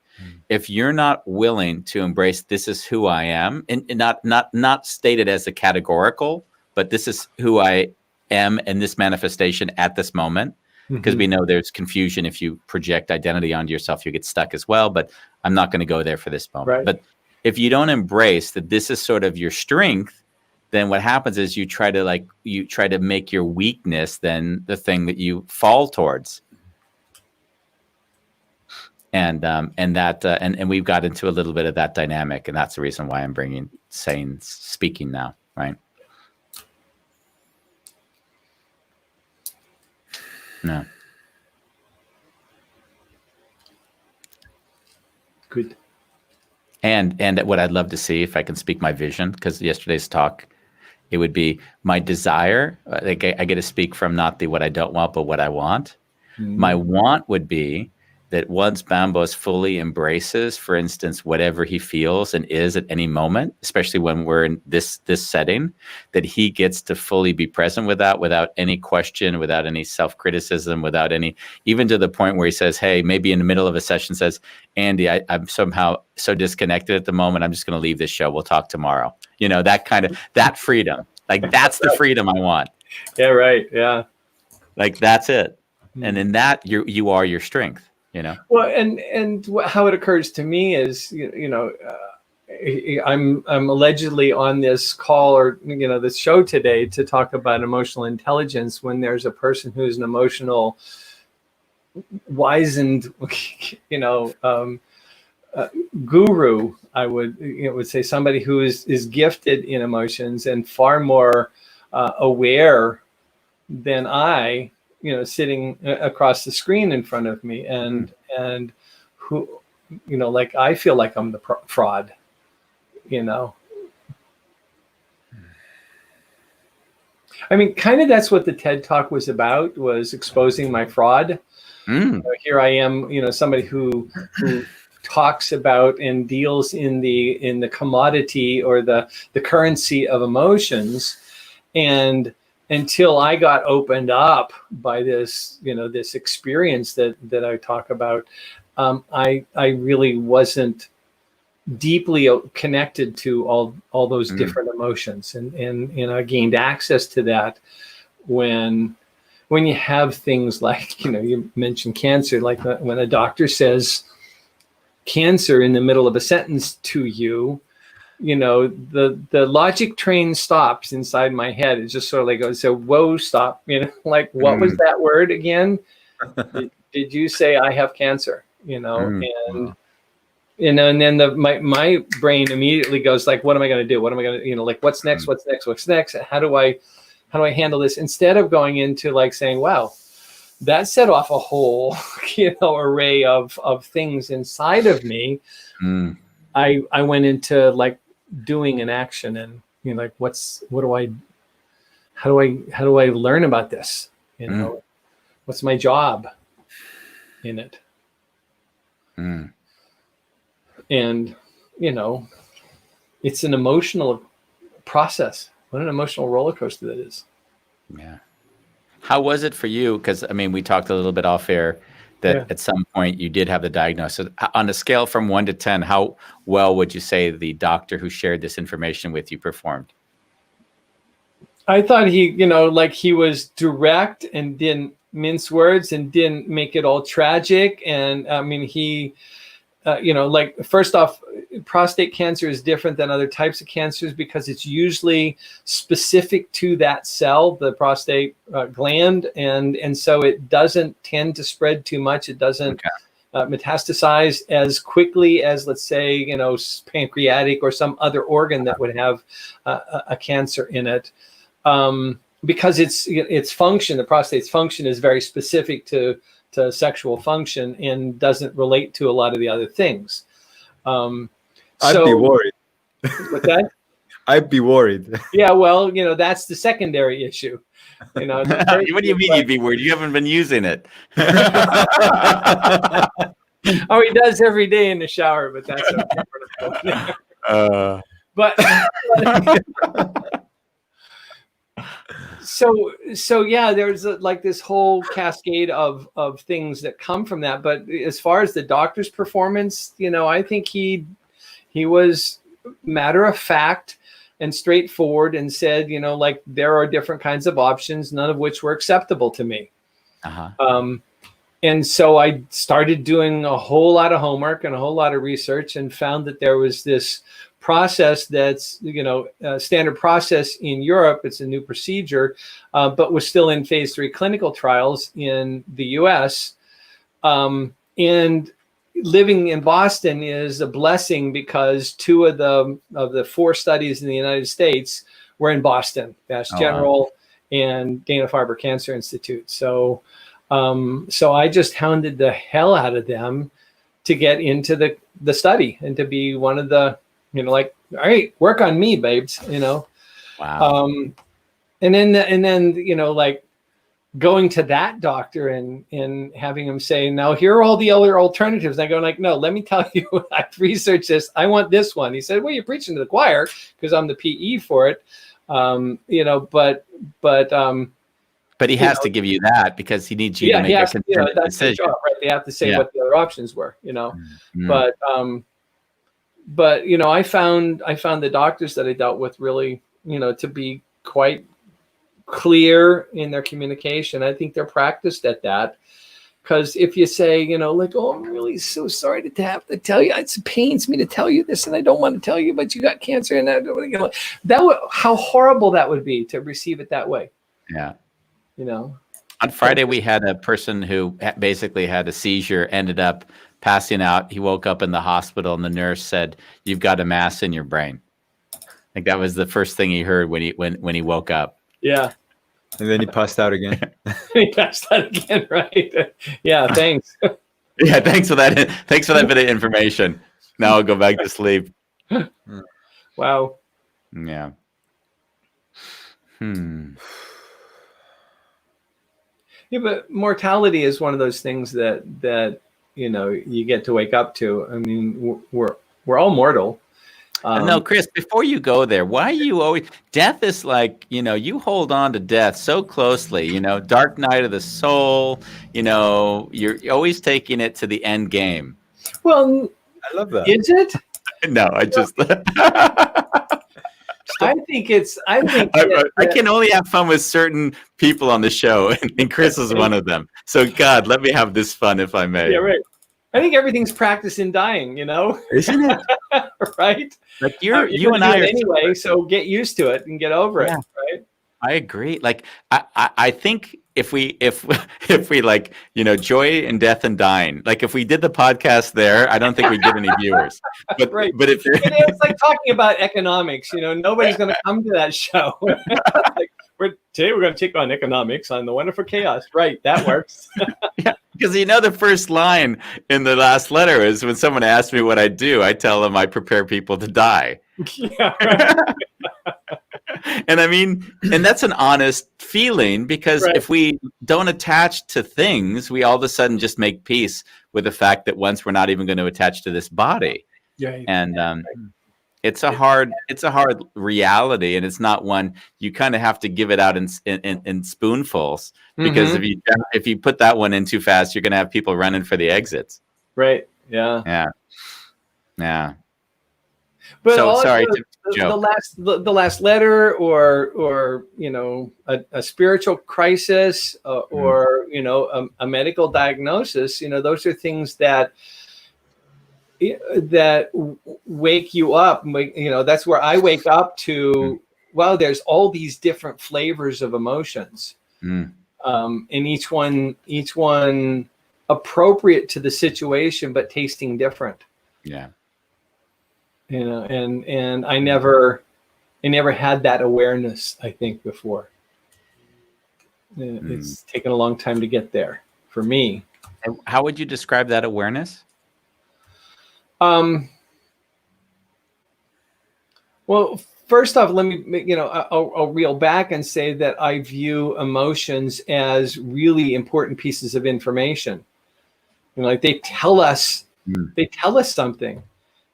If you're not willing to embrace, this is who I am, and not stated as a categorical, but this is who I am in this manifestation at this moment, because we know there's confusion. If you project identity onto yourself, you get stuck as well, but I'm not going to go there for this moment. Right. But if you don't embrace that this is sort of your strength, then what happens is you try to make your weakness then the thing that you fall towards. And we've got into a little bit of that dynamic, and that's the reason why I'm speaking now, right? No. Good. And what I'd love to see, if I can speak my vision, because yesterday's talk, it would be my desire. I get to speak from not the what I don't want, but what I want. My want would be that once Bambos fully embraces, for instance, whatever he feels and is at any moment, especially when we're in this setting, that he gets to fully be present with that without any question, without any self-criticism, without any, even to the point where he says, hey, maybe in the middle of a session says, Andy, I'm somehow so disconnected at the moment, I'm just going to leave this show. We'll talk tomorrow. That freedom. Like, that's the freedom I want. Yeah, right. Yeah. Like, that's it. And in that, you are your strength. Well, and how it occurs to me is, I'm allegedly on this call or this show today to talk about emotional intelligence, when there's a person who's an emotional wizened guru. I would say somebody who is gifted in emotions and far more aware than I sitting across the screen in front of me, and who, like, I feel like I'm the fraud, I mean, kind of that's what the TED Talk was about, was exposing my fraud. Here I am, somebody who talks about and deals in the commodity or the currency of emotions, and until I got opened up by this, this experience that I talk about, I really wasn't deeply connected to all those different emotions, and I gained access to that when you have things like, you mentioned cancer, like when a doctor says cancer in the middle of a sentence to you, the logic train stops inside my head. It just sort of like goes, so whoa, stop, like, what was that word again? Did you say I have cancer? And then my brain immediately goes like, what am I going to do? What am I going to, like, what's next? What's next? What's next? How do I handle this? Instead of going into like saying, wow, that set off a whole, array of things inside of me. I went into like doing an action, and like, how do I learn about this? What's my job in it? And, it's an emotional process. What an emotional roller coaster that is. Yeah. How was it for you? Because, I mean, we talked a little bit off air that at some point you did have the diagnosis. On a scale from 1 to 10, how well would you say the doctor who shared this information with you performed? I thought he was direct and didn't mince words and didn't make it all tragic. And I mean, he... like, first off, prostate cancer is different than other types of cancers because it's usually specific to that cell, the prostate gland, and so it doesn't tend to spread too much. It doesn't metastasize as quickly as, let's say, pancreatic or some other organ that would have a cancer in it, because its function, the prostate's function, is very specific to sexual function and doesn't relate to a lot of the other things. I'd be worried. What's that? I'd be worried. Yeah, well, that's the secondary issue. What do you mean you'd be worried? You haven't been using it. Oh, he does every day in the shower, but that's So yeah, there's like this whole cascade of things that come from that. But as far as the doctor's performance, I think he was matter of fact and straightforward, and said, like, there are different kinds of options, none of which were acceptable to me. And so I started doing a whole lot of homework and a whole lot of research, and found that there was this process that's, a standard process in Europe. It's a new procedure, but was still in phase 3 clinical trials in the US. And living in Boston is a blessing, because 2 of the 4 studies in the United States were in Boston, Mass General and Dana-Farber Cancer Institute. So I just hounded the hell out of them to get into the study and to be one of the, like, all right, work on me, babes, Wow. And then, like, going to that doctor and having him say, now, here are all the other alternatives. And I go like, no, let me tell you, I've researched this. I want this one. He said, well, you're preaching to the choir, because I'm the PE for it. But he has to give you that, because he needs you to make a considered that's decision. The job, right? They have to say what the other options were, But I found the doctors that I dealt with really, to be quite clear in their communication. I think they're practiced at that. Because if you say, like, oh, I'm really so sorry to have to tell you, it pains me to tell you this, and I don't want to tell you, but you got cancer, and that would, how horrible that would be to receive it that way. Yeah. On Friday, we had a person who basically had a seizure, ended up passing out. He woke up in the hospital, and the nurse said, "You've got a mass in your brain." I think that was the first thing he heard when he woke up. Yeah. And then he passed out again. He passed out again, right? Yeah, thanks. Yeah, thanks for that. Thanks for that bit of information. Now I'll go back to sleep. Wow. Yeah. Yeah, but mortality is one of those things that you get to wake up to. I mean, we're all mortal. No, Kris, before you go there, why you always death is like, you hold on to death so closely, dark night of the soul, you're always taking it to the end game. Well, I love that. Is it? No, I just I think I can only have fun with certain people on the show, and Kris is one of them. So God, let me have this fun if I may. Yeah, right. I think everything's practice in dying, Isn't it? Right? Like you and I are anyway, so get used to it and get over it, right? I agree. Like I think if we like, joy and death and dying, like if we did the podcast there, I don't think we'd get any viewers. But right. But if it's like talking about economics, nobody's going to come to that show. Today we're going to take on economics on the Wonderful Chaos. Right, that works. Yeah, because the first line in the last letter is when someone asks me what I do, I tell them I prepare people to die. Yeah, right. And that's an honest feeling, because if we don't attach to things, we all of a sudden just make peace with the fact that once we're not even going to attach to this body. Yeah. And it's a hard reality, and it's not one you kind of have to give it out in spoonfuls, because if you put that one in too fast, you're going to have people running for the exits. Right. Yeah. Yeah. But so sorry the last letter, or a spiritual crisis, or a medical diagnosis, those are things that wake you up. That's where I wake up to. Wow, there's all these different flavors of emotions, and each one appropriate to the situation, but tasting different. Yeah. And I never had that awareness, I think, before. It's taken a long time to get there for me. How would you describe that awareness? Well, first off, let me, I'll reel back and say that I view emotions as really important pieces of information. Like they tell us something.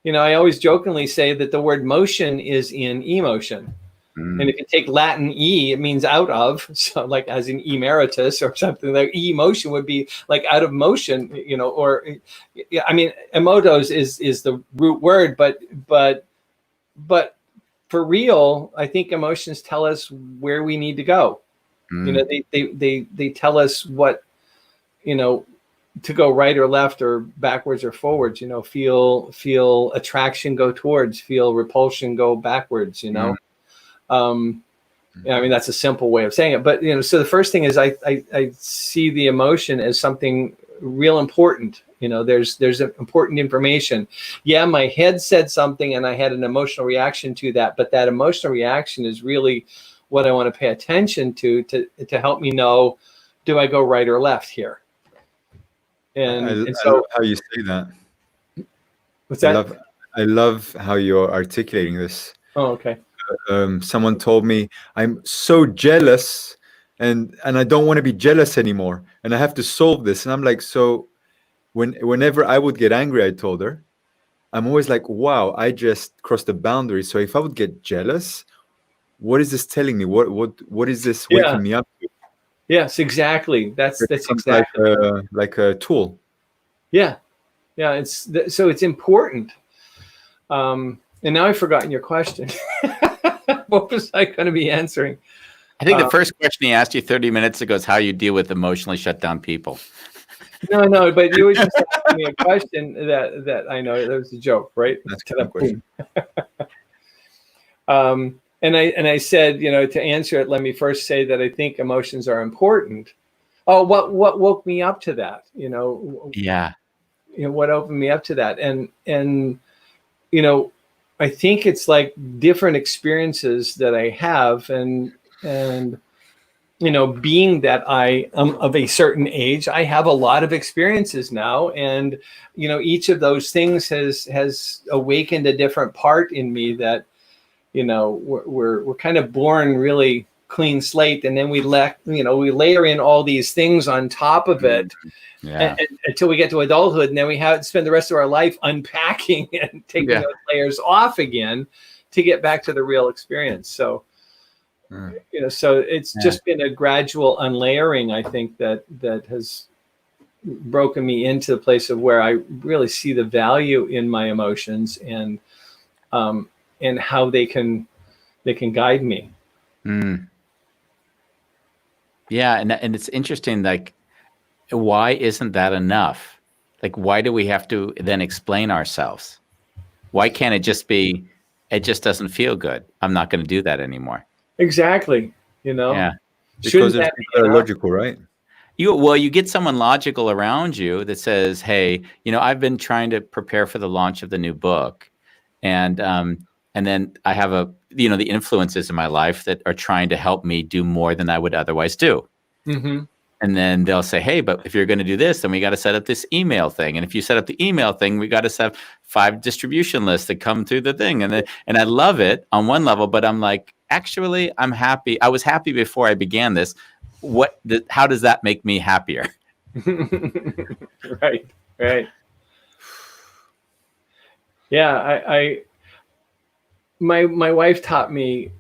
I always jokingly say that the word motion is in emotion. And if you take Latin E, it means out of, so like as in emeritus or something. Like emotion would be like out of motion, or emotos is the root word, but for real, I think emotions tell us where we need to go. They tell us what, to go right or left or backwards or forwards. Feel attraction, go towards; feel repulsion, go backwards. That's a simple way of saying it. But so the first thing is I see the emotion as something real important. There's important information. Yeah, my head said something and I had an emotional reaction to that, but that emotional reaction is really what I want to pay attention to help me know, do I go right or left here? And so, I love how you say that. What's that? I love how you're articulating this. Oh, okay. Someone told me I'm so jealous, and I don't want to be jealous anymore, and I have to solve this. And I'm like, so whenever I would get angry, I told her, I'm always like, wow, I just crossed a boundary. So if I would get jealous, what is this telling me? What is this waking me up to? Yes, exactly. That's exactly like a tool. Yeah. So it's important. And now I've forgotten your question. What was I going to be answering? I think the first question he asked you 30 minutes ago is how you deal with emotionally shut down people. No, but you were just asking me a question that I know that was a joke, right? That's a good question. And I said, to answer it, let me first say that I think emotions are important. Oh, what woke me up to that? Yeah. What opened me up to that? And I think it's like different experiences that I have, and being that I am of a certain age, I have a lot of experiences now, and each of those things has awakened a different part in me that we're kind of born really clean slate, and then we layer in all these things on top of it, until we get to adulthood, and then we have to spend the rest of our life unpacking and taking those layers off again to get back to the real experience. So. So it's just been a gradual unlayering, I think, that has broken me into the place of where I really see the value in my emotions and how they can guide me. Yeah, and it's interesting. Like, why isn't that enough? Like, why do we have to then explain ourselves? Why can't it just be? It just doesn't feel good. I'm not going to do that anymore. Exactly. Yeah. Because it's logical, right? You get someone logical around you that says, "Hey, I've been trying to prepare for the launch of the new book, and then I have the influences in my life that are trying to help me do more than I would otherwise do." Mm-hmm. And then they'll say, "Hey, but if you're going to do this, then we got to set up this email thing. And if you set up the email thing, we got to set up 5 distribution lists that come through the thing." And I love it on one level, but I'm like, actually, I'm happy. I was happy before I began this. How does that make me happier? Right. Yeah, my wife taught me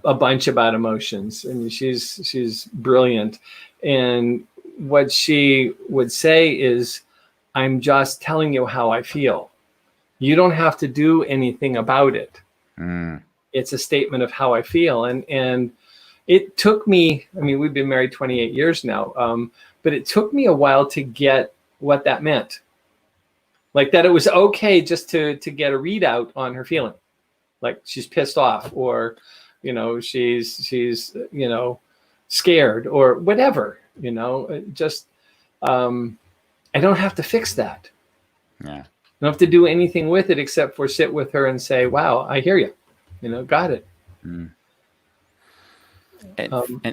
a bunch about emotions, and she's brilliant. And what she would say is, "I'm just telling you how I feel. You don't have to do anything about it. It's a statement of how I feel." And it took me, we've been married 28 years now, but it took me a while to get what that meant. Like that it was okay just to get a readout on her feeling. Like she's pissed off, or, she's scared, or whatever, just, I don't have to fix that. Yeah. I don't have to do anything with it except for sit with her and say, "Wow, I hear you. Got it." And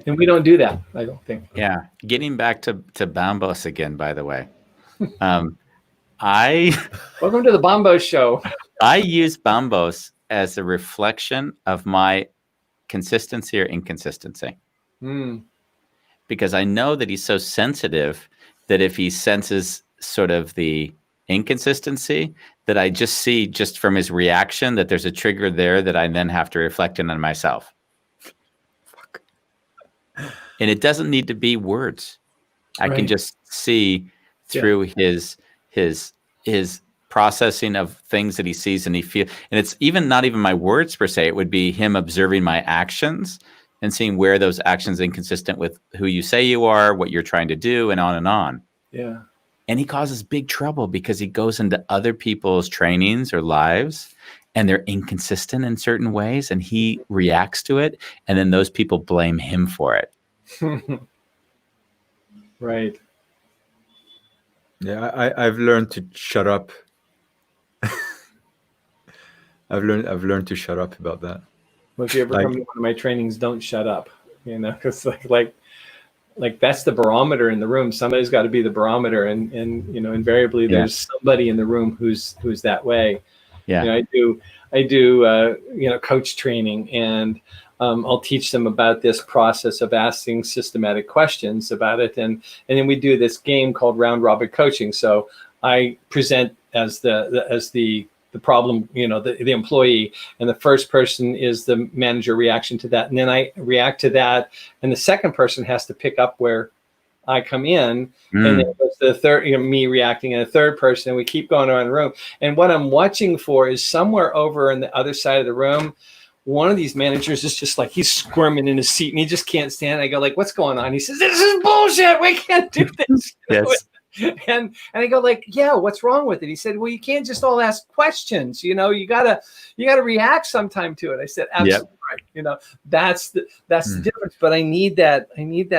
we don't do that, I don't think. Yeah. Getting back to Bambos again, by the way. Welcome to the Bambos show. I use Bambos as a reflection of my consistency or inconsistency. Because I know that he's so sensitive that if he senses sort of the inconsistency, that I just see just from his reaction that there's a trigger there that I then have to reflect in on myself. And it doesn't need to be words. I can just see through his processing of things that he sees and he feels. And it's not even my words per se. It would be him observing my actions and seeing where those actions are inconsistent with who you say you are, what you're trying to do, and on and on. Yeah. And he causes big trouble because he goes into other people's trainings or lives, and they're inconsistent in certain ways, and he reacts to it, and then those people blame him for it. Right. Yeah, I've learned to shut up. I've learned to shut up about that. Well, if you ever come to one of my trainings, don't shut up. Because like that's the barometer in the room. Somebody's got to be the barometer, and invariably there's somebody in the room who's that way. Yeah. I do coach training, and I'll teach them about this process of asking systematic questions about it, and then we do this game called round robin coaching. So I present as the problem, the employee, and the first person is the manager reaction to that, and then I react to that, and the second person has to pick up where I come in, and then it goes to the third, me reacting, and a third person, and we keep going around the room. And what I'm watching for is somewhere over on the other side of the room, one of these managers is just like, he's squirming in his seat and he just can't stand it. I go like, "What's going on?" He says, "This is bullshit. We can't do this." Yes. And I go like, "Yeah, what's wrong with it?" He said, "Well, you can't just all ask questions. You gotta react sometime to it." I said, "Absolutely right. That's the difference. But I need that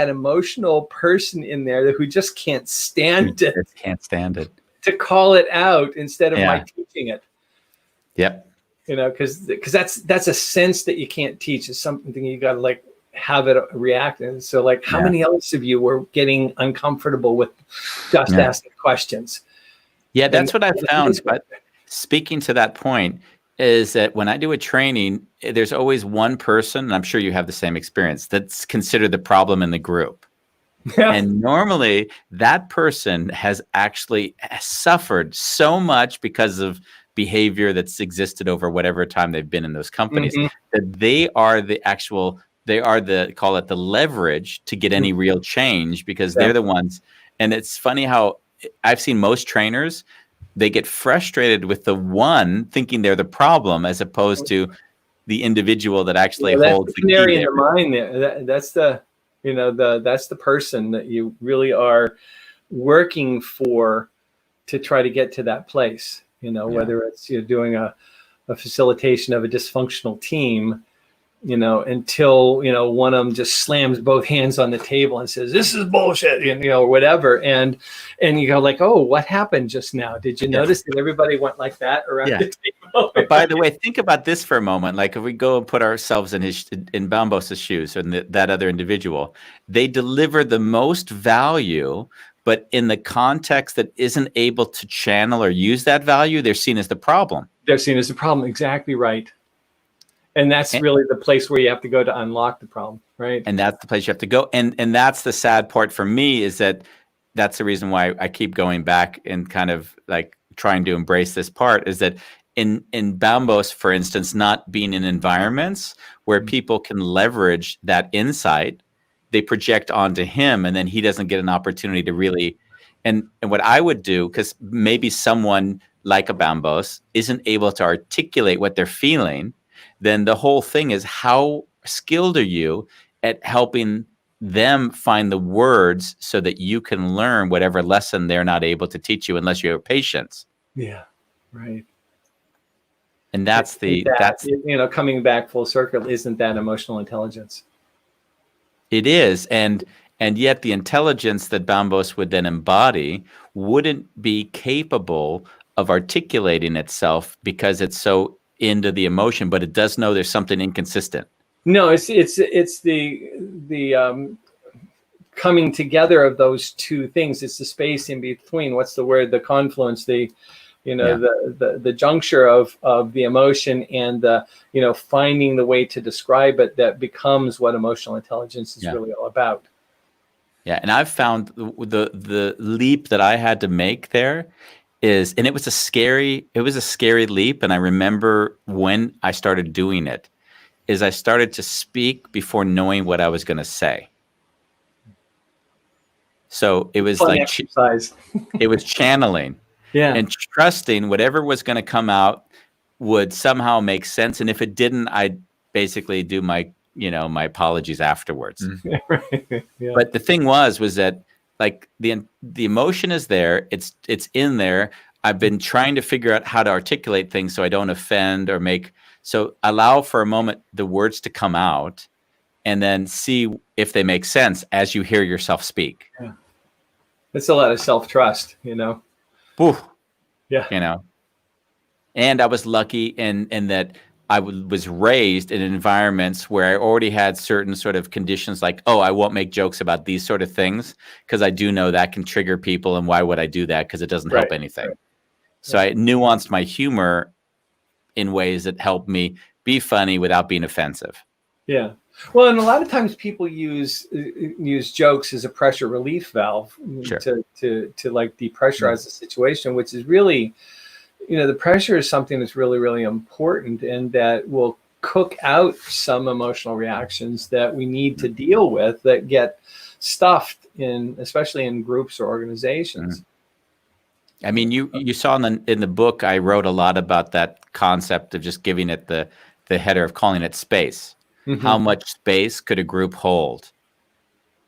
emotional person in there who just can't stand it. Can't stand it. To call it out instead of my teaching it." Yep. Because that's a sense that you can't teach. It's something you got to like have it react. And so, like, how many else of you were getting uncomfortable with just asking questions? Yeah, that's what I found. But speaking to that point, is that when I do a training, there's always one person, and I'm sure you have the same experience, that's considered the problem in the group. And normally that person has actually suffered so much because of behavior that's existed over whatever time they've been in those companies, that they are call it the leverage to get any real change, because they're the ones. And it's funny how I've seen most trainers, they get frustrated with the one thinking they're the problem, as opposed to the individual that actually holds the canary key in the mine there. That's the person that you really are working for to try to get to that place. Whether it's you're doing a facilitation of a dysfunctional team, until one of them just slams both hands on the table and says, "This is bullshit," or whatever, and you go like, "Oh, what happened just now? Did you notice that everybody went like that around the table?" But by the way, think about this for a moment. Like, if we go and put ourselves in Bambos's shoes, or that other individual, they deliver the most value, but in the context that isn't able to channel or use that value, they're seen as the problem. They're seen as the problem. Exactly right. And that's really the place where you have to go to unlock the problem, right? And that's the place you have to go. And that's the sad part for me, is that's the reason why I keep going back and kind of like trying to embrace this part, is that in Bambos, for instance, not being in environments where people can leverage that insight, they project onto him, and then he doesn't get an opportunity to really, and what I would do, because maybe someone like a Bambos isn't able to articulate what they're feeling, then the whole thing is, how skilled are you at helping them find the words so that you can learn whatever lesson they're not able to teach you unless you have patience. Yeah, right. And that's coming back full circle, isn't that emotional intelligence? It is. And yet the intelligence that Bambos would then embody wouldn't be capable of articulating itself, because it's so into the emotion, but it does know there's something inconsistent. No, it's the coming together of those two things. It's the space in between. What's the word? The confluence, the juncture of the emotion and the, finding the way to describe it that becomes what emotional intelligence is really all about. Yeah. And I've found the leap that I had to make there is, and it was a scary leap. And I remember when I started doing it, is I started to speak before knowing what I was going to say. So it was like exercise. It was channeling, and trusting whatever was going to come out would somehow make sense. And if it didn't, I'd basically do my apologies afterwards. Mm-hmm. But the thing was that, like, the emotion is there. It's in there. I've been trying to figure out how to articulate things so I don't offend or so allow for a moment the words to come out, and then see if they make sense as you hear yourself speak. Yeah. It's a lot of self-trust, Ooh. Yeah. And I was lucky in that I was raised in environments where I already had certain sort of conditions, like, oh, I won't make jokes about these sort of things, because I do know that can trigger people. And why would I do that? Because it doesn't help anything. Right. So I nuanced my humor in ways that helped me be funny without being offensive. Yeah. Well, and a lot of times people use jokes as a pressure relief valve to like depressurize the situation, which is really, the pressure is something that's really, really important, and that will cook out some emotional reactions that we need to deal with that get stuffed especially in groups or organizations. I mean, you saw in the book, I wrote a lot about that concept of just giving it the header of calling it space. Mm-hmm. How much space could a group hold?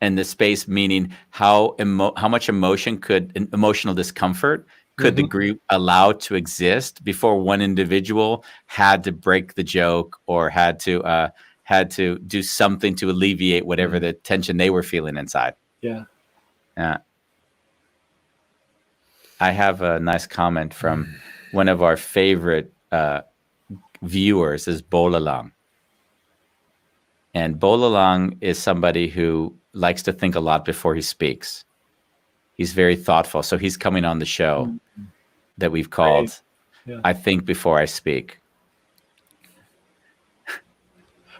And the space meaning how much emotional discomfort could the group allow to exist before one individual had to break the joke or had to do something to alleviate whatever the tension they were feeling inside. Yeah. Yeah. I have a nice comment from one of our favorite viewers, is Bolalang. And Bolalang is somebody who likes to think a lot before he speaks. He's very thoughtful. So he's coming on the show that we've called I Think Before I Speak.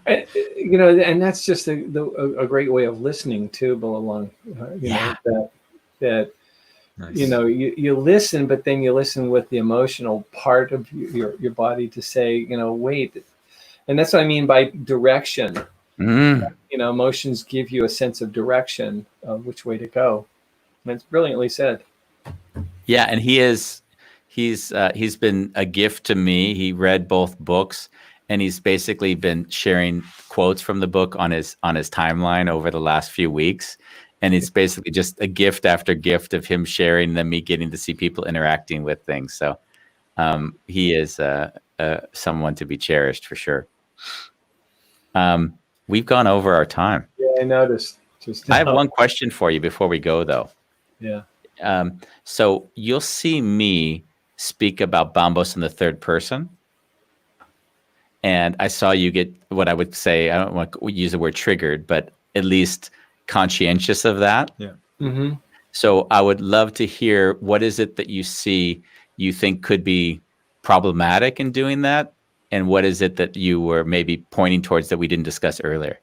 And that's just a great way of listening too, Bolalang. Know, that nice. You listen, but then you listen with the emotional part of your body to say, wait. And that's what I mean by direction. Emotions give you a sense of direction of which way to go. And it's brilliantly said. Yeah, and he's been a gift to me. He read both books, and he's basically been sharing quotes from the book on his timeline over the last few weeks. And it's basically just a gift after gift of him sharing, and then me getting to see people interacting with things. So he is someone to be cherished for sure. We've gone over our time. Yeah, I noticed. I have one question for you before we go, though. Yeah. So you'll see me speak about Bambos in the third person. And I saw you get what I would say, I don't want to use the word triggered, but at least conscientious of that. Yeah. Mm-hmm. So I would love to hear, what is it that you think could be problematic in doing that? And what is it that you were maybe pointing towards that we didn't discuss earlier?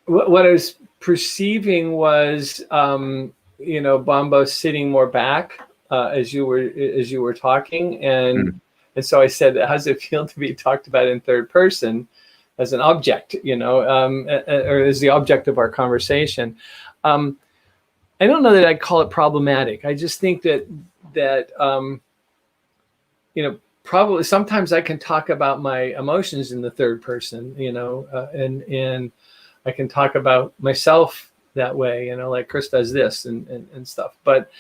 What I was perceiving was, Bambo sitting more back as you were talking, and so I said, "How does it feel to be talked about in third person as an object? Or as the object of our conversation?" I don't know that I'd call it problematic. I just think that probably sometimes I can talk about my emotions in the third person, and I can talk about myself that way, like Kris does this and stuff. But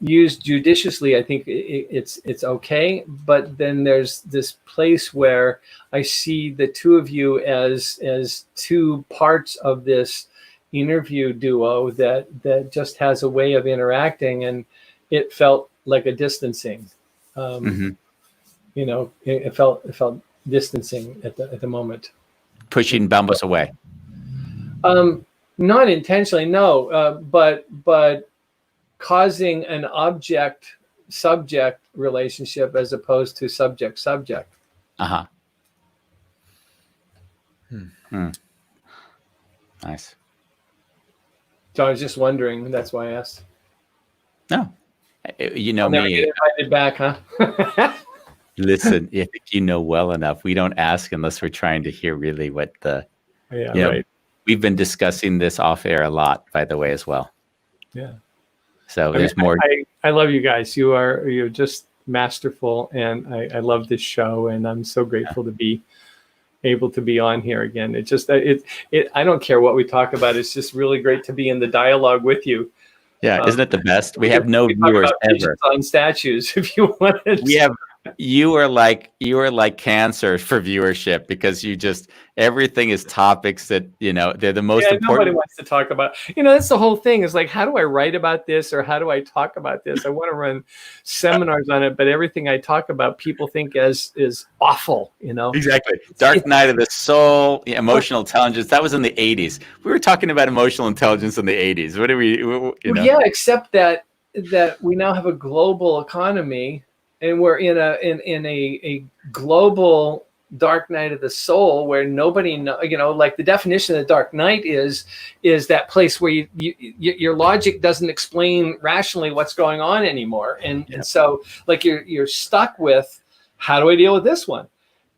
used judiciously, I think it's okay. But then there's this place where I see the two of you as two parts of this interview duo that just has a way of interacting, and it felt like a distancing. It felt distancing at the moment. Pushing Bambos away. Not intentionally, no, but causing an object-subject relationship as opposed to subject-subject. Uh-huh. Nice. So I was just wondering, that's why I asked. No. You know I'll never me. get invited back, huh? Listen, if you know well enough, we don't ask unless we're trying to hear really what the... Yeah, right. We've been discussing this off air a lot, by the way, as well. Yeah. So there's more. I love you guys. You're just masterful, and I love this show, and I'm so grateful to be able to be on here again. It just I don't care what we talk about. It's just really great to be in the dialogue with you. Yeah, isn't it the best? We have no viewers ever on statues. If you wanted, you are like cancer for viewership, because everything is topics that they're the most important. Nobody wants to talk about. That's the whole thing. Is like, how do I write about this, or how do I talk about this? I want to run seminars on it, but everything I talk about, people think is awful. Exactly. Dark Night of the Soul, emotional intelligence. That was in the 80s. We were talking about emotional intelligence in the 80s. What do we? Yeah, except that we now have a global economy. And we're in a global dark night of the soul where nobody like the definition of the dark night is that place where your logic doesn't explain rationally what's going on anymore, and so like you're stuck with, how do I deal with this one,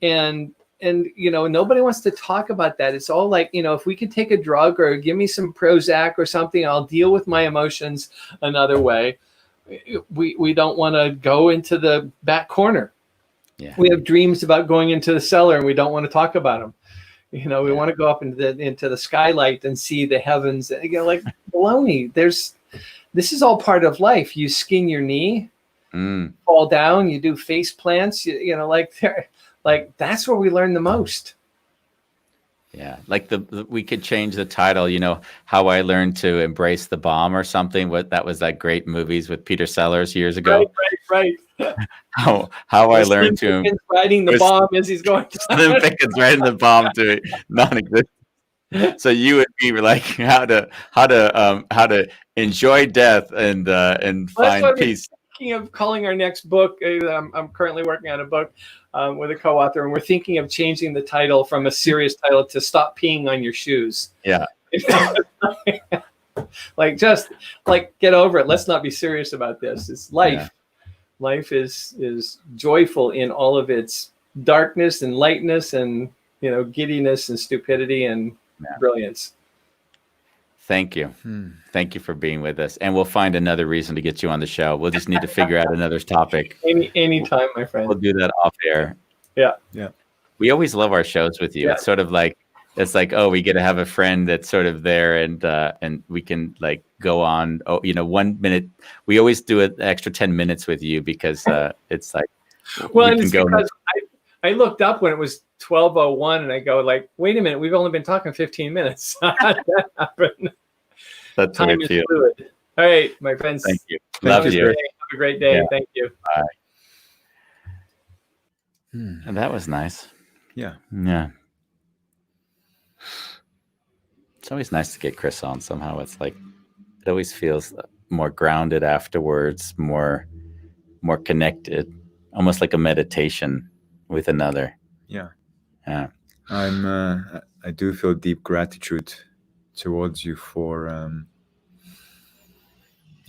and nobody wants to talk about that. It's all like, if we could take a drug or give me some Prozac or something, I'll deal with my emotions another way. We don't want to go into the back corner. Yeah. We have dreams about going into the cellar, and we don't want to talk about them. We want to go up into the skylight and see the heavens. Like baloney. This is all part of life. You skin your knee, fall down. You do face plants. Like that's where we learn the most. Yeah, like we could change the title, How I Learned to Embrace the Bomb or something. That was that great movies with Peter Sellers years ago. Right. How I learned to riding the bomb as he's going to Slim Pickens riding the bomb to non-existent. So you and me were like how to enjoy death and find peace. Thinking of calling our next book. I'm currently working on a book with a co-author, and we're thinking of changing the title from a serious title to "Stop Peeing on Your Shoes." Yeah. Just get over it. Let's not be serious about this. It's life. Yeah. Life is joyful in all of its darkness and lightness and giddiness and stupidity and brilliance. Thank you. Thank you for being with us. And we'll find another reason to get you on the show. We'll just need to figure out another topic. Anytime, my friend. We'll do that off air. Yeah. We always love our shows with you. Yeah. It's sort of like, we get to have a friend that's sort of there and we can go on. 1 minute. We always do an extra 10 minutes with you because it's like, well, and it's because I looked up when it was 12:01 and I go wait a minute, we've only been talking 15 minutes. How did that happen? That's time is fluid. All right, my friends. Thank you. Love you. Have a great day. Yeah. Thank you. Bye. And that was nice. Yeah. It's always nice to get Kris on somehow. It's it always feels more grounded afterwards, more connected, almost like a meditation with another. Yeah. Yeah. I do feel deep gratitude towards you for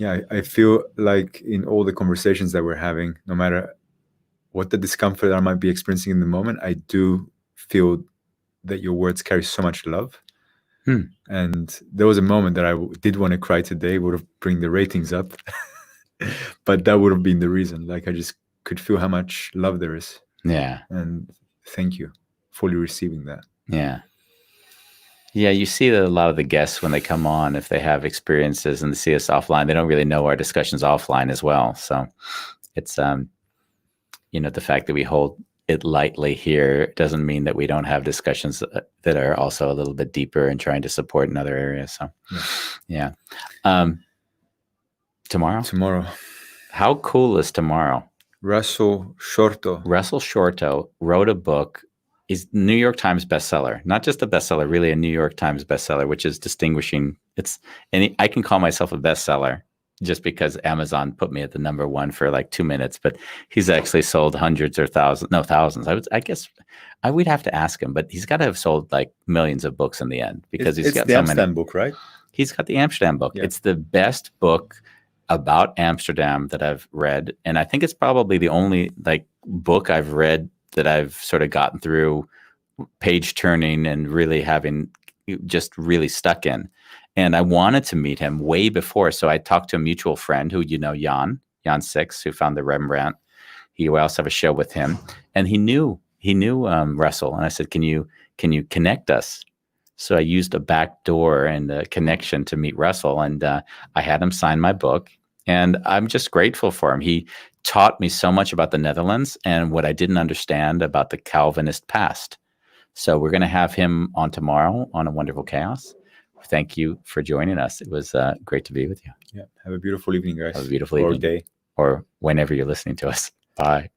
I feel like in all the conversations that we're having, no matter what the discomfort I might be experiencing in the moment, I do feel that your words carry so much love. And there was a moment that I did want to cry today, would have bring the ratings up, but that would have been the reason. I just could feel how much love there is. Yeah. And thank you, fully receiving that. Yeah. Yeah, you see that a lot of the guests when they come on, if they have experiences and they see us offline, they don't really know our discussions offline as well. So it's, the fact that we hold it lightly here doesn't mean that we don't have discussions that are also a little bit deeper and trying to support in other areas. So, yeah. Tomorrow. How cool is tomorrow? Russell Shorto wrote a book. He's New York Times bestseller, not just a bestseller, really a New York Times bestseller, which is distinguishing. I can call myself a bestseller just because Amazon put me at the number one for 2 minutes, but he's actually sold hundreds or thousands. I guess I would have to ask him, but he's got to have sold millions of books in the end because he's got the Amsterdam book, right? He's got the Amsterdam book. Yeah. It's the best book about Amsterdam that I've read. And I think it's probably the only book I've read that I've sort of gotten through page turning and really having just really stuck in. And I wanted to meet him way before. So I talked to a mutual friend who, Jan Six, who found the Rembrandt. We also have a show with him. And he knew Russell. And I said, can you connect us? So I used a back door and a connection to meet Russell. And I had him sign my book. And I'm just grateful for him. He taught me so much about the Netherlands and what I didn't understand about the Calvinist past. So we're going to have him on tomorrow on A Wonderful Chaos. Thank you for joining us. It was great to be with you. Yeah. Have a beautiful evening, guys. Have a beautiful evening. Or day. Or whenever you're listening to us. Bye.